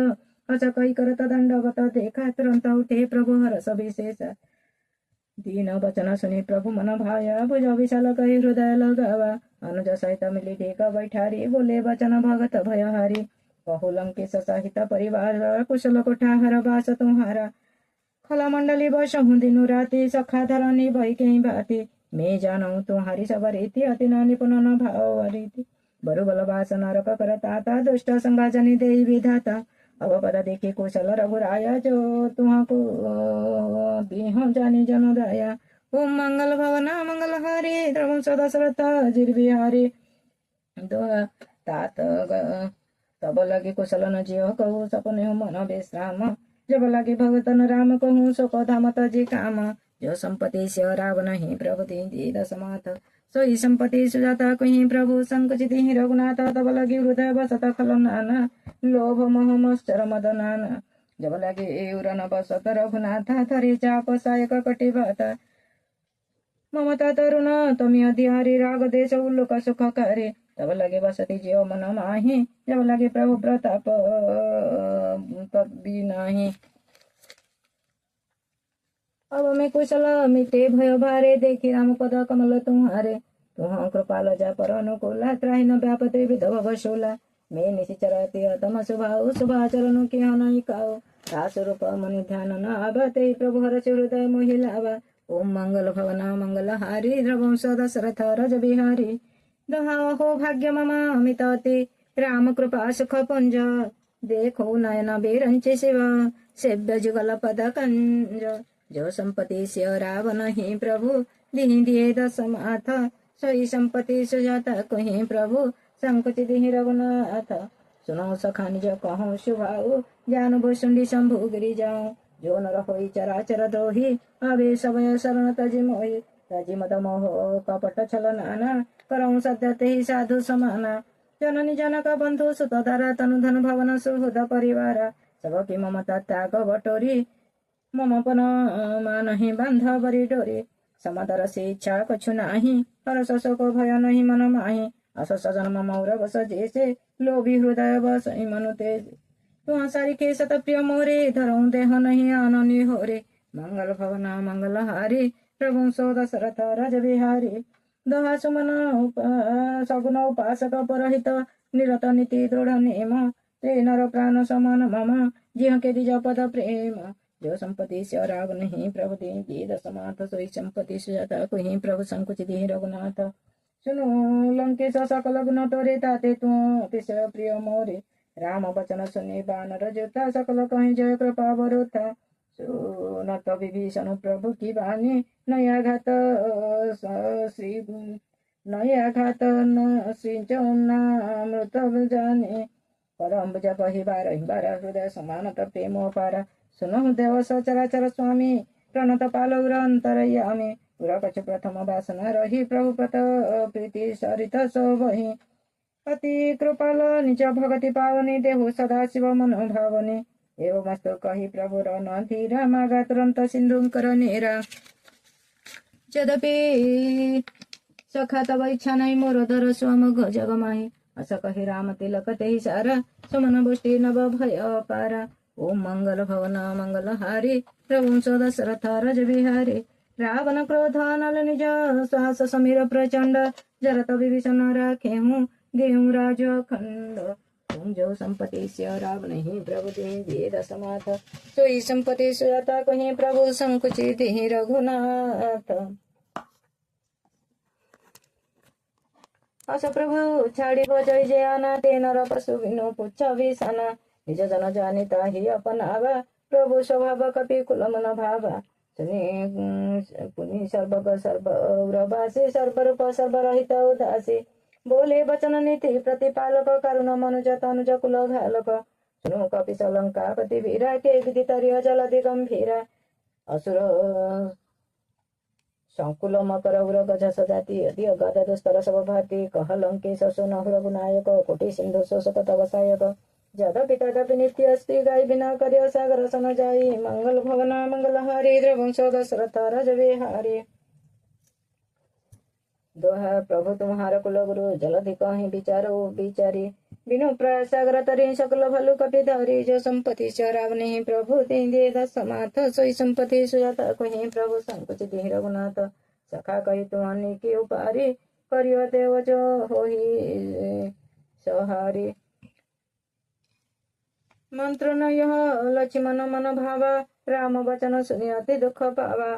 B: अच कई करत दंडवत देखा तुरंत उठे प्रभु हरस विशेष दीन वचन सुनि प्रभु मन भाया भुज विशाल कही हृदय लगावा अनुज सहित मिली टेक बैठारी बोले वचन भगत भयहारी कहु लंकेश सहित परिवार कुशल कोठाहर बास तुम्हारा खला मंडली बसहु दिनु राति सखा धरनी भई कहीं बाती मैं जानू तुम्हारी सब रीति अति न निपुण न भाव रीति बरु बल वास नरक करता दुष्ट संगा जनि देई विधाता अब पद देखी कुशल रघुराय जो तुमको देह जानी जन दया ओम मंगल भवना मंगल हरे द्रवं सदशरथ जिर बिहारी तात तब लगे कुशल न जियो कहू सपने हो मन विश्राम जब लगे भगतन राम कहूँ सो धाम तजी काम जो संपत्ति से राव नहीं प्रभु दी दशमाथ सोई संपत्ति सुजाता कहीं प्रभु संकुचित ही रघुनाथ तब लगे हृदय बसत खल नाना लोभ मोह मश्चर मद नाना जब लगे उरन बसत रघुनाथ थरी चाप सायक कटि भाता ममता तरुण तमी अधिहारी राग देश उल्लुक सुख करे तब लगे बसती जीव मन माही जब लगे प्रभु प्रताप कभी नाही अब मैं कुशल मिटे भयो भारे देखी राम पद कमल तुम्हारे तुह कृपाल जा पर अनुकूला त्राहि न व्यापते विधव वशूला मैं निशिचरति अतम स्वभाव शुभाचरण की नहीं काओ रासरूप मनि ध्यान न आभते प्रभु हर हृदय मोहिलावा ओम मंगल भवना मंगल हारी द्रवं सदशरथ रज बिहारी दहाहो भाग्य मम अमितति राम कृपा सुख पुंज देखो नयन बेरंचि शिव सेव्य जुगल पद कंज जो संपत्ति से रावण ही प्रभु दिहि दिए दशमाथ सोई संपत्ति सुजाता कहीं प्रभु संकुचित ही रघुनाथ सुनो सखा निज कहूँ शुभाऊ जान भूषुंडी शंभु गिरी जाऊं जो नर होई चराचर द्रोही आवे समय शरण तजि मोहि तजि मद मोह कपट छल नाना करऊं सद्य तेहि साधु समाना जननी जनक बंधु सुत धारा तनु धन भवन सुहृद परिवार सब की ममता त्याग बटोरी मम पन मानहि बांध बरी डोरी समदर से इच्छा कछु नाही हरस शोक भय नहीं मन माही अस सजन मौर बस जैसे लोभी हृदय बस मनु तेज तुह सारी के सत प्रिय मोरे धरऊं देह नहीं आननी हो रे मंगल भवना मंगल हारी प्रभु सो दशरथ रज बिहारी दहा सुमन सगुन उपासक परहित निरत नीति दृढ़ नेम ते नर प्राण समान मम जिह के दिज पद प्रेम जो संपत्ति से राग नहीं प्रभु दे दशमाथ सोई संपत्ति सुजाता कहीं प्रभु संकुचित ही रघुनाथ सुनो लंकेश सकल गुण तोरे ताते तू अतिशय प्रिय मोरे राम वचन सुनि बानर जोता सकल कहीं जय कृपा बरोथा सुनत विभीषण प्रभु की बानी नयाघात श्री नयाघात न श्रीचौनामृत जाने परम जप ही बार हृदय समानत प्रेम पारा सुनो देव सचराचर स्वामी प्रणत पालौर अंतरयामी पुरकछ प्रथम वासना रही प्रभु प्रत प्रीति सरित सोभहि अति कृपाल निज भगति पावनी देहु सदा शिव मनोभावनी एवमस्तु कही प्रभु न धीरा मागा तुरंत सिंधु कर नेरा यद्यपि सखा तब इच्छा नहीं मोर धर स्वम जग माही अस कही राम तिलक ते सारा सुमन बुष्टि नव भय पारा ओम मंगल भवना मंगल हारी प्रभु दशरथ रज बिहारी रावण क्रोध नल निज साहस समीर प्रचंड जरत विभीषण राखे हूँ देहूँ राज खंड तुम जो संपत्ति से रावण ही प्रभु दे दशमाथ सोई संपत्ति सुजाता कहीं प्रभु संकुचित ही रघुनाथ अस प्रभु छाड़ी जय जयाना ते नर पशु विनु पुच्छ विषाना निज जन जानिता ही अपनावा प्रभु स्वभाव कपि कुल मन भावा सुनि पुनि सर्वग सर्ववासी सर्वरूप सर्वरहित उदासी बोले वचन नीति प्रतिपालक करुण मनुज तनुज कुल घालक सुनु कपि सलंका पति वीरा के विधि तरिय जलधि गंभीरा असुर संकुल मकर उर गज सजाति अति अगाध दुस्तर सब भाति कह लंकेश सुनहु रघुनायक कोटि सिंधु शोषक तव सायक जदपि तदपि नित्य अस्ति गाय बिना करिय सागर सन जाई मंगल भवना मंगल हारी द्रवंश दशरथ रज बिहारी दोहा प्रभु तुम्हारा कुल गुरु जलधि कहीं विचारो विचारी बिनु प्राय सागर तरी सकल भलु कपि धारी जो संपत्ति चराव नहीं प्रभु दे दशमाथ सोई संपत्ति सुजाता कहीं प्रभु संकुचित रघुनाथ सखा कही तुम्हारी की उपारी करियो देव जो होही सहारी मंत्र न यह लक्ष्मण मन भावा राम वचन सुनि अति दुख पावा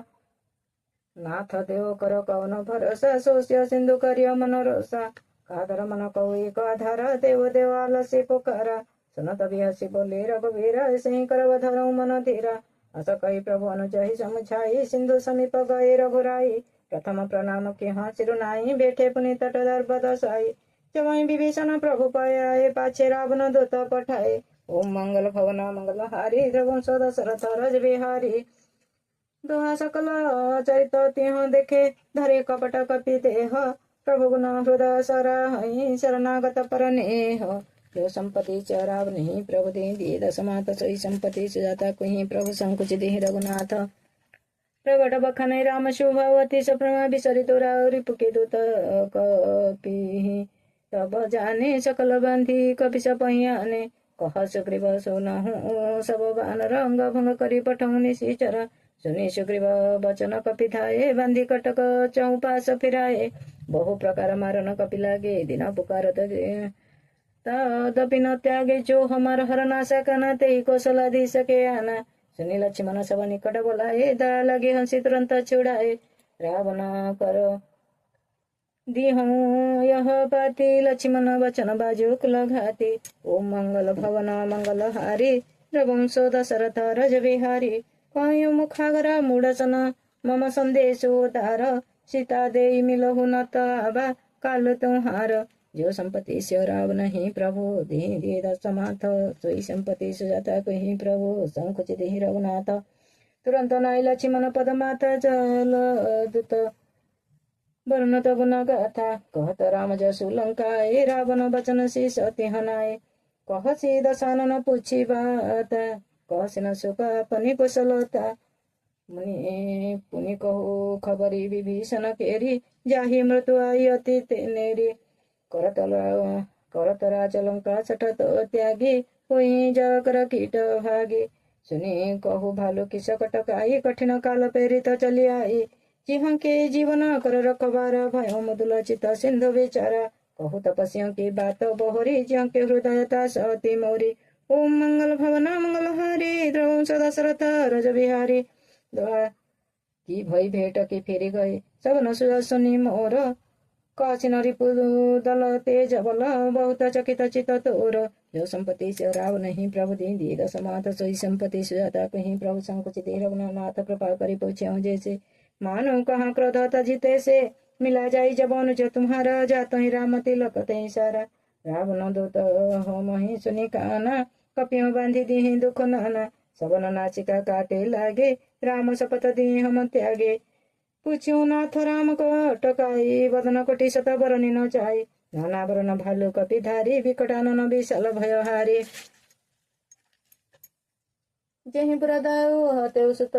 B: नाथ देव कर कौन भरोसा सोस्य सिंधु करिय मन रोसा कादर मन कौ एक आधार देव देवाल से पुकारा सुनत बिहसी बोले रघुवीर सही कर धरऊ मन धीरा अस कही प्रभु अनुजहि समुझाई सिंधु समीप गए रघुराई प्रथम प्रणाम के हाँ सिरुनाई बैठे पुनि तट दर्भ दसाई जवाई विभीषण प्रभु पाए पाछे रावण दूत पठाए ओम मंगल भवन मंगल हारी रघुवंश दशरथ रज बिहारी दोहा सकल चरित तिह देखे धरे कपट कपि देह प्रभु गुण हृदय सराहि शरणागत पर नेह जो संपत्ति चराव नहीं प्रभु दे दिए दसमात सोई संपत्ति सुजाता कुहि प्रभु संकुच देह रघुनाथ प्रगट बखाने राम शुभवती सप्रमा बिसरि तोरा रिपुके दूत कपि तब जाने सकल बांधी कपि सपहियाने कह सुग्रीव सुनहु सब बानर अंग भंग करी पठौं निशिचर सुनि सुग्रीव वचन कपि धाये बांधी कटक चौपास फिराए बहु प्रकार मारन कपि लागे दिन पुकार तदपि न त्यागे जो हमार हर नाशा काना ते कौशला दी सके आना सुनि लक्ष्मण सब निकट बोलाए दया लगे हंसी तुरंत छुड़ाए रावण कर दिहूँ यह पाती लक्ष्मण वचन बाजू कुल घाती ओम मंगल भवन मंगल हारी रघुवंश दशरथ रज बिहारी कयु मुखागर मूढ़सन मम संदेशो तार सीता दे मिलहु न ताबा काल तुम्हार जो संपत्ति से राव नहीं प्रभु दे दे दसमाथ सोई संपत्ति सुजाता कही प्रभु संकुच देहि रघुनाथ तुरंत नाई लक्ष्मण पद माता जल दूत वर्णत गुण गाथा कहत राम जसु लंका ए रावण बचन सी सती हनाए कह सी दशानन पूछी बात कह सिन सुख अपनी कुशलता मुनि पुनि कहु खबरी विभीषण केरी जाहि मृत्यु आई अति तेनेरी करतरा चलंका सठत त्यागी हुई जाकर कीट भागी सुनि कहु भालू किस कटकाई कठिन काल प्रेरित चली आई जिह के जीवन कर रखबार भय मधुल चित सिंधु विचारा कहु तपस्या की बात बहोरी जिह के हृदयता सती मोरी ओम मंगल भवन मंगल हारी द्रवंश दशरथ रज बिहारी दोहा की भई भेट की फेरी गए सब न सुनि मोर कासिन रिपु दल तेज बल बहुत चकित चित तोर जो संपत्ति से राव नहीं प्रभु दे दिए दसमाथ सोई संपत्ति सुजाता कहीं प्रभु संकुचित रघुनाथ कृपा करी पूछे जैसे मानो कहाँ क्रोधता जीते से मिला जाई जब अनुज तुम्हारा जात ही राम तिलक ते सारा रावण दूत हो मही सुनि काना कपियों बांधी दी दुख नाना सबन नाचिका काटे लागे राम शपथ दी हम त्यागे पूछ्यू नाथ राम को टकाई वदन कोटि शत बरनी न चाई नाना वरण भालू कपि धारी विकटानन विशाल भय हारी जेहि पुरदायु तेउ सुत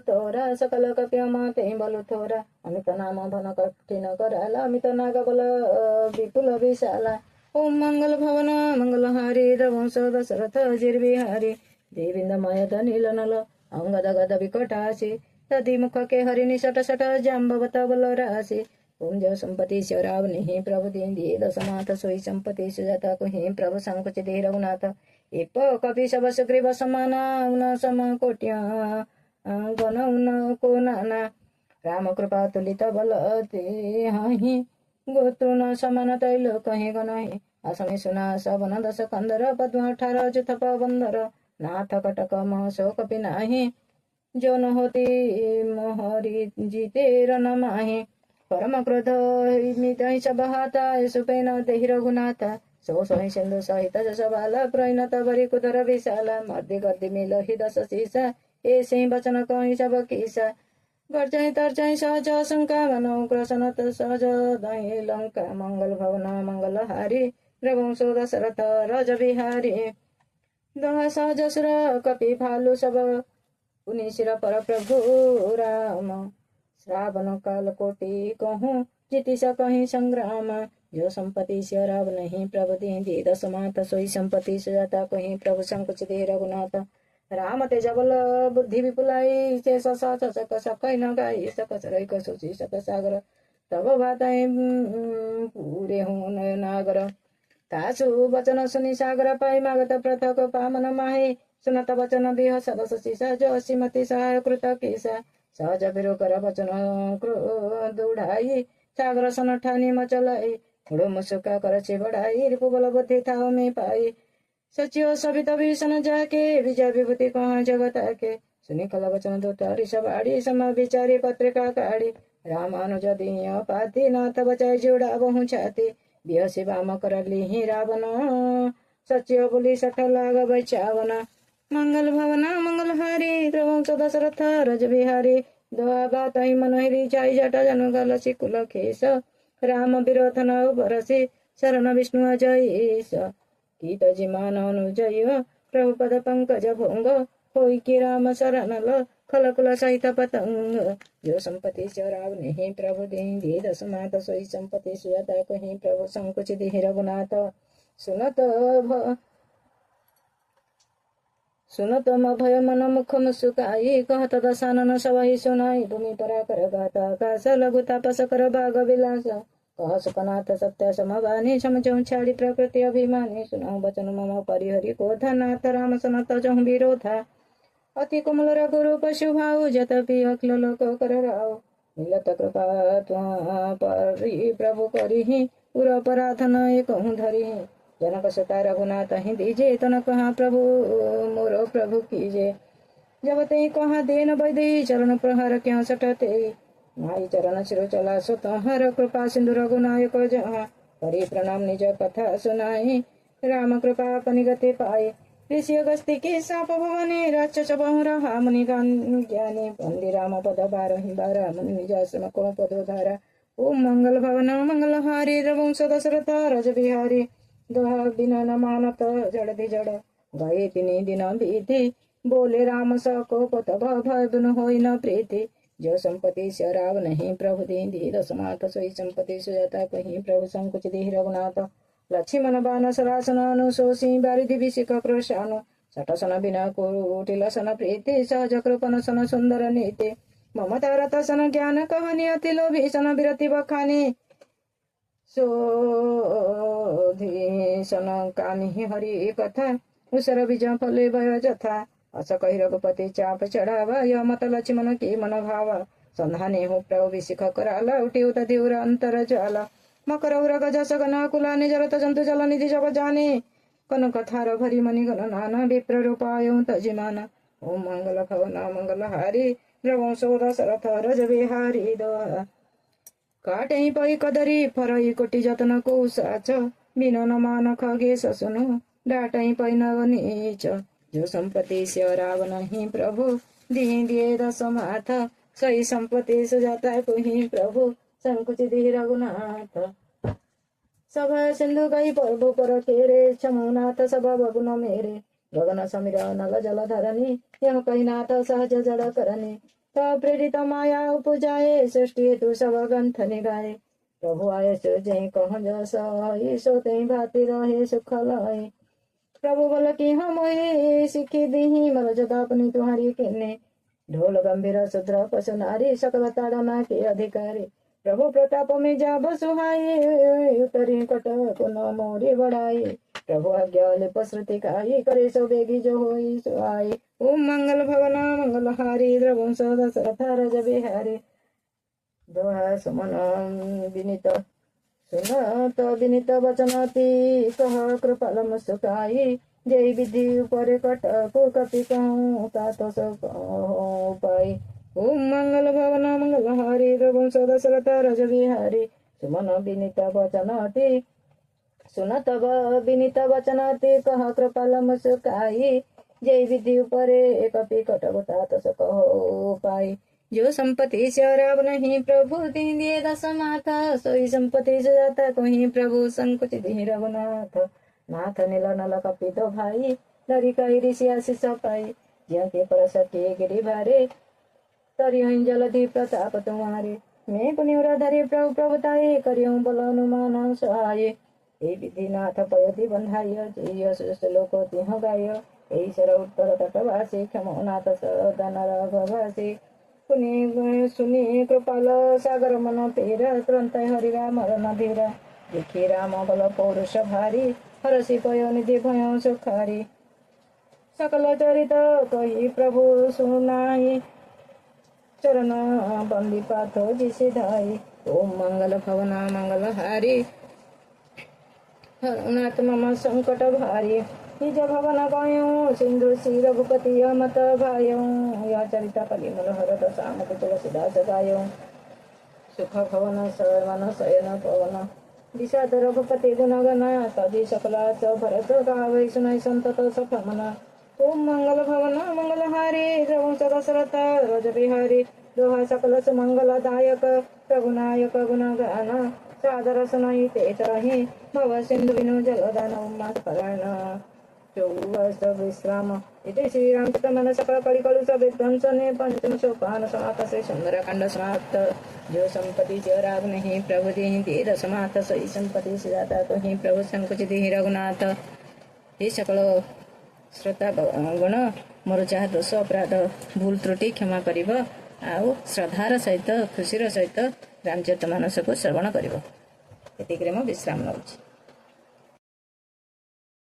B: तोरा सकल कपियम तेहि बलु थोरा अमित नाम भन कठिन कराला अमित नाग बल विपुल विशाला ओम मंगल भवन मंगल हारी रघुवंश दशरथ जिर बिहारी देविंदमय नील नल अंगद गद विकटासी तदि मुख के हरि निसट सट जाम्बवत बल राशि ओम जो संपत्ति से राव नहीं प्रभु दे दिए दसमाथ सोई संपत्ति सुजाता कहीं प्रभु संकुच दे रघुनाथ एप कपि सब सुग्रीव समाना उन सम कोट्या गण उन को नाना राम कृपा तुलित बल ते हहि गोत्रु न समान तैलो कहीं गणहि असनि सुना सबन दस कंदर पद्म 18 जुथप बंदर नाथ कटक मह सो कपि नाही जो न होती मोहरी जीते रन माहे परम क्रोध मित सब हाता सुपेन देहि रघुनाथ सो सोहि सिंधु सहित जस बाल प्रैणत बरी कुदर विशाल मर्दि गर्दि मिलहि दस सीसा ए सिंह वचन कहि सब किसा गर्जै तर्जै सहज शंका मनौ ग्रसनत सहज दहि लंका मंगल भवन मंगल हारी रघुवंश दशरथ रज बिहारी दोहा सहज सुर कपि भालु सब पुनि शिर पर प्रभु राम श्रावण काल कोटि कहूँ जीति सकहि संग्राम जो संपत्ति से राव नहीं प्रभु दे दे दसमाथ सोई संपत्ति सुजाता कहीं प्रभु संकुच दे रघुनाथ राम तेज बल बुद्धि विपुलाई से सक सकै न गाई सक सरैक सोची सक सागर तब भातै पूरे हूँ नयनागर तासु वचन सुनि सागर पाई मागत पृथक पामन माहे सुनत वचन बिह सब शीसा जो श्रीमती सहाय कृत केसा सहज बिरु कर वचन क्रोध उड़ाई सागर सन ठानी मचलाई उड़ो मुसुका कर चे बढ़ाई रिपु बल बुद्धि था में पाई सचिव सवित भीषण जाके विजय विभूति कहाँ जगत आके सुनि कल वचन दूत ऋषभ आड़ी सम विचारी पत्रिका काढ़ी रामानुज दीय पाति नाथ बचाई जोड़ा बहु छाती बिहसी वाम कर ली रावण सचिव बोली सठ लाग बचावन मंगल भवना मंगल हारी प्रवंश दशरथ रज बिहारी दोहा बात ही मनोहरी जाई जटा जन कुल खेस राम विरोधन बरसी शरण विष्णु अजयेश गीत जिमान अनुजय प्रभुपद पंकज भोंग होई कि राम शरण ल खलकुल सहित पतंग जो संपत्ति चराव नहीं प्रभु दीन दसमात सोई संपत्ति सुयता कहीं प्रभु संकुचित रघुनाथ सुनत भय मन मुख मुसुकाई कहत दशानन सवहि सुनाई भूमि पराकर गाता आकाश लघु तापस कर भाग विलास कह सुकनाथ सत्य समवानी समझऊ छाड़ी प्रकृति अभिमानी सुनाऊ वचन मम परिहरि क्रोधनाथ राम सनत जहु विरोधा अति कोमल रघुरूप शुभाऊ जतपि अखिल लोक कर राव मिलत कृपा परि प्रभु करिहि पुर अपराधन एकहु धरिहि जनक सुता रघुनाथ ही दीजे तन कहा प्रभु मोरो प्रभु कीजे जब ते कहा देन वैदेही चरण प्रहार क्यों सटते नाई चरण सिर चला स्वतः कृपा सिंधु रघुनायक जहाँ परि प्रणाम निज कथा सुनाई राम कृपा अपनी गति पाए ऋषि अगस्ती के साप भवानी राक्षस बहु रहा मुनि ज्ञानी वंदे राम पद बारहि बारा मुनि निजासन को पदो धारा ओम मंगल भवन मंगल हारी रघुवंश दशरथ रज बिहारी दोहा बिना न मानत जड़ दि जड़ गए तिनि दिन बीती बोले राम सको पत भय बिन होई न प्रीति जो संपत्ति शराब नहीं प्रभु दीन दसमात सोई संपत्ति सुयता कहीं प्रभु संकुच दी रघुनाथ लक्ष्मण बाण सरासन अनुशोषी बारिधि विशिख क्रोशानु सटसन बिना कुटिलसन प्रीति सहज कृपन सन सुंदर नीति ममता रत सन ज्ञान कहनी अति लोभी सन विरति बखानी सोधी सन कामी हरि कथा उसर बीज फले भय जथा अस कही रघुपति चाप चढ़ावा यह मत लक्ष्मण की मन भावा संधानी हो प्रभु विशिख कराला उठी उत दिवर अंतर ज्वाला मकर उरग जस गना कुलानि जरत जंतु जल निधि जग जाने कनक थार भरी मणि गण नाना विप्र रूपाय तजिमाना ओम मंगल भवना मंगल हारी रघुवंश दशरथ रज बिहारी दोहा काटई पई कदरी फरई कोटि जतन को साच बिन न मान खगे ससुनु डाटई पई नवनीच जो संपत्ति स्यराव नहीं प्रभु दिए दस माथ सही संपत्ति सुजाता कुहि प्रभु संकुचित रघुनाथ सभा सिंधु कई प्रभु पर खेरे क्षमनाथ सभा बगुन मेरे गगन समीर नल जल धरनी यह कही नाथ सहज जड़ करनी तो प्रेरित माया उपजाए सृष्टि हेतु सब ग्रंथ निगाए प्रभु आये सो जय कह जस सो तई भाति रहे सुख लय प्रभु बल की हम सीखी दीही मल जदा अपनी तुम्हारी किन्ने ढोल गंभीर शुद्र पशु नारी सकल ताड़ना के अधिकारी प्रभु प्रताप में जा बसुहाई उतरी कट पुन मोरी बढ़ाई प्रभु आज्ञा लिप श्रुति खाई करे सो बेगी जो होई सुहाई ओम मंगल भवना मंगल हारी रघुवंश दशरथ रज बिहारी दोहा सुमन विनीत सुनत विनीत वचनति कह कृपाल मुस्काई जय विधि ऊपर कटक कपि कहूँ तात पाई ओम मंगल भवना मंगल हारी रघुवंश दशरथ रज बिहारी सुमन विनीत वचनति सुनत विनीत वचनति कह कृपाल मुस्काई जय विधि ऊपर कपि कटक तात कहो पाई जो संपत्ति शराब नहीं प्रभु दिए दस माथा सोई संपत्ति सुजाता कहीं प्रभु संकुचित रघुनाथ नाथ नील नल कपित भाई लरी कही ऋषि आशीष पाई ज्यों के पर सके गिरी भारे तरी जलधि प्रताप तुम्हारे मैं पुण्यधरे प्रभु प्रभुताये करियो बल अनुमान सहाय ए विधि नाथ पयति बंधाय जय श्लोक तिह गाय ऐश्वर उत्तर तटवासी क्षमो नाथ सदन राघवासी सुनी कृपाल सागर मन तेरा तुरंत हरि राम धीरा देखी राम बल पौरुष भारी हरसी पय निधि भय सुखारी सकल चरित कही प्रभु सुनाई चरण बंदी पाथो जिसे धाई। ओम मंगल भवना मंगल हारी हरनाथ मम संकट भारी। निज भवन गयो सिंधु श्री रघुपति अमत भायो। या चरिता कलिमल हर दशाम तुलसीदास गायो। सुख भवन सर्वन शयन पवन विषाद रघुपति गुणगण तदि सकलास भरत गावै सुनाई संतत सफमना। ओम मंगल भवन मंगल हारी रघुवंश दशरथ रज बिहारी। दोहा सकल सुमंगलदायक रघुनायक गुणगान सादर सुनाई ते तरहि भव सिंधु विनु जलदान उन्माद परायण। चौवर्ष विश्राम इति श्री रामचरितमानस सकल कलिकलुष विध्वंसने पंचम सोपान समाप्त। श्री सुंदरकांड समाप्त। जो संपत्ति जो राग नहीं प्रभु देहि धीर समाप्त। सही संपत्ति सिदाता तो ही प्रभु संकुचित ही रघुनाथ। हे सकल श्रोता गण मोर जहाँ दोष अपराध भूल त्रुटि क्षमा करिब आउ श्रद्धार सहित खुशीर सहित रामचरितमानस को श्रवण करिब। एतिकरे म विश्राम नउछि।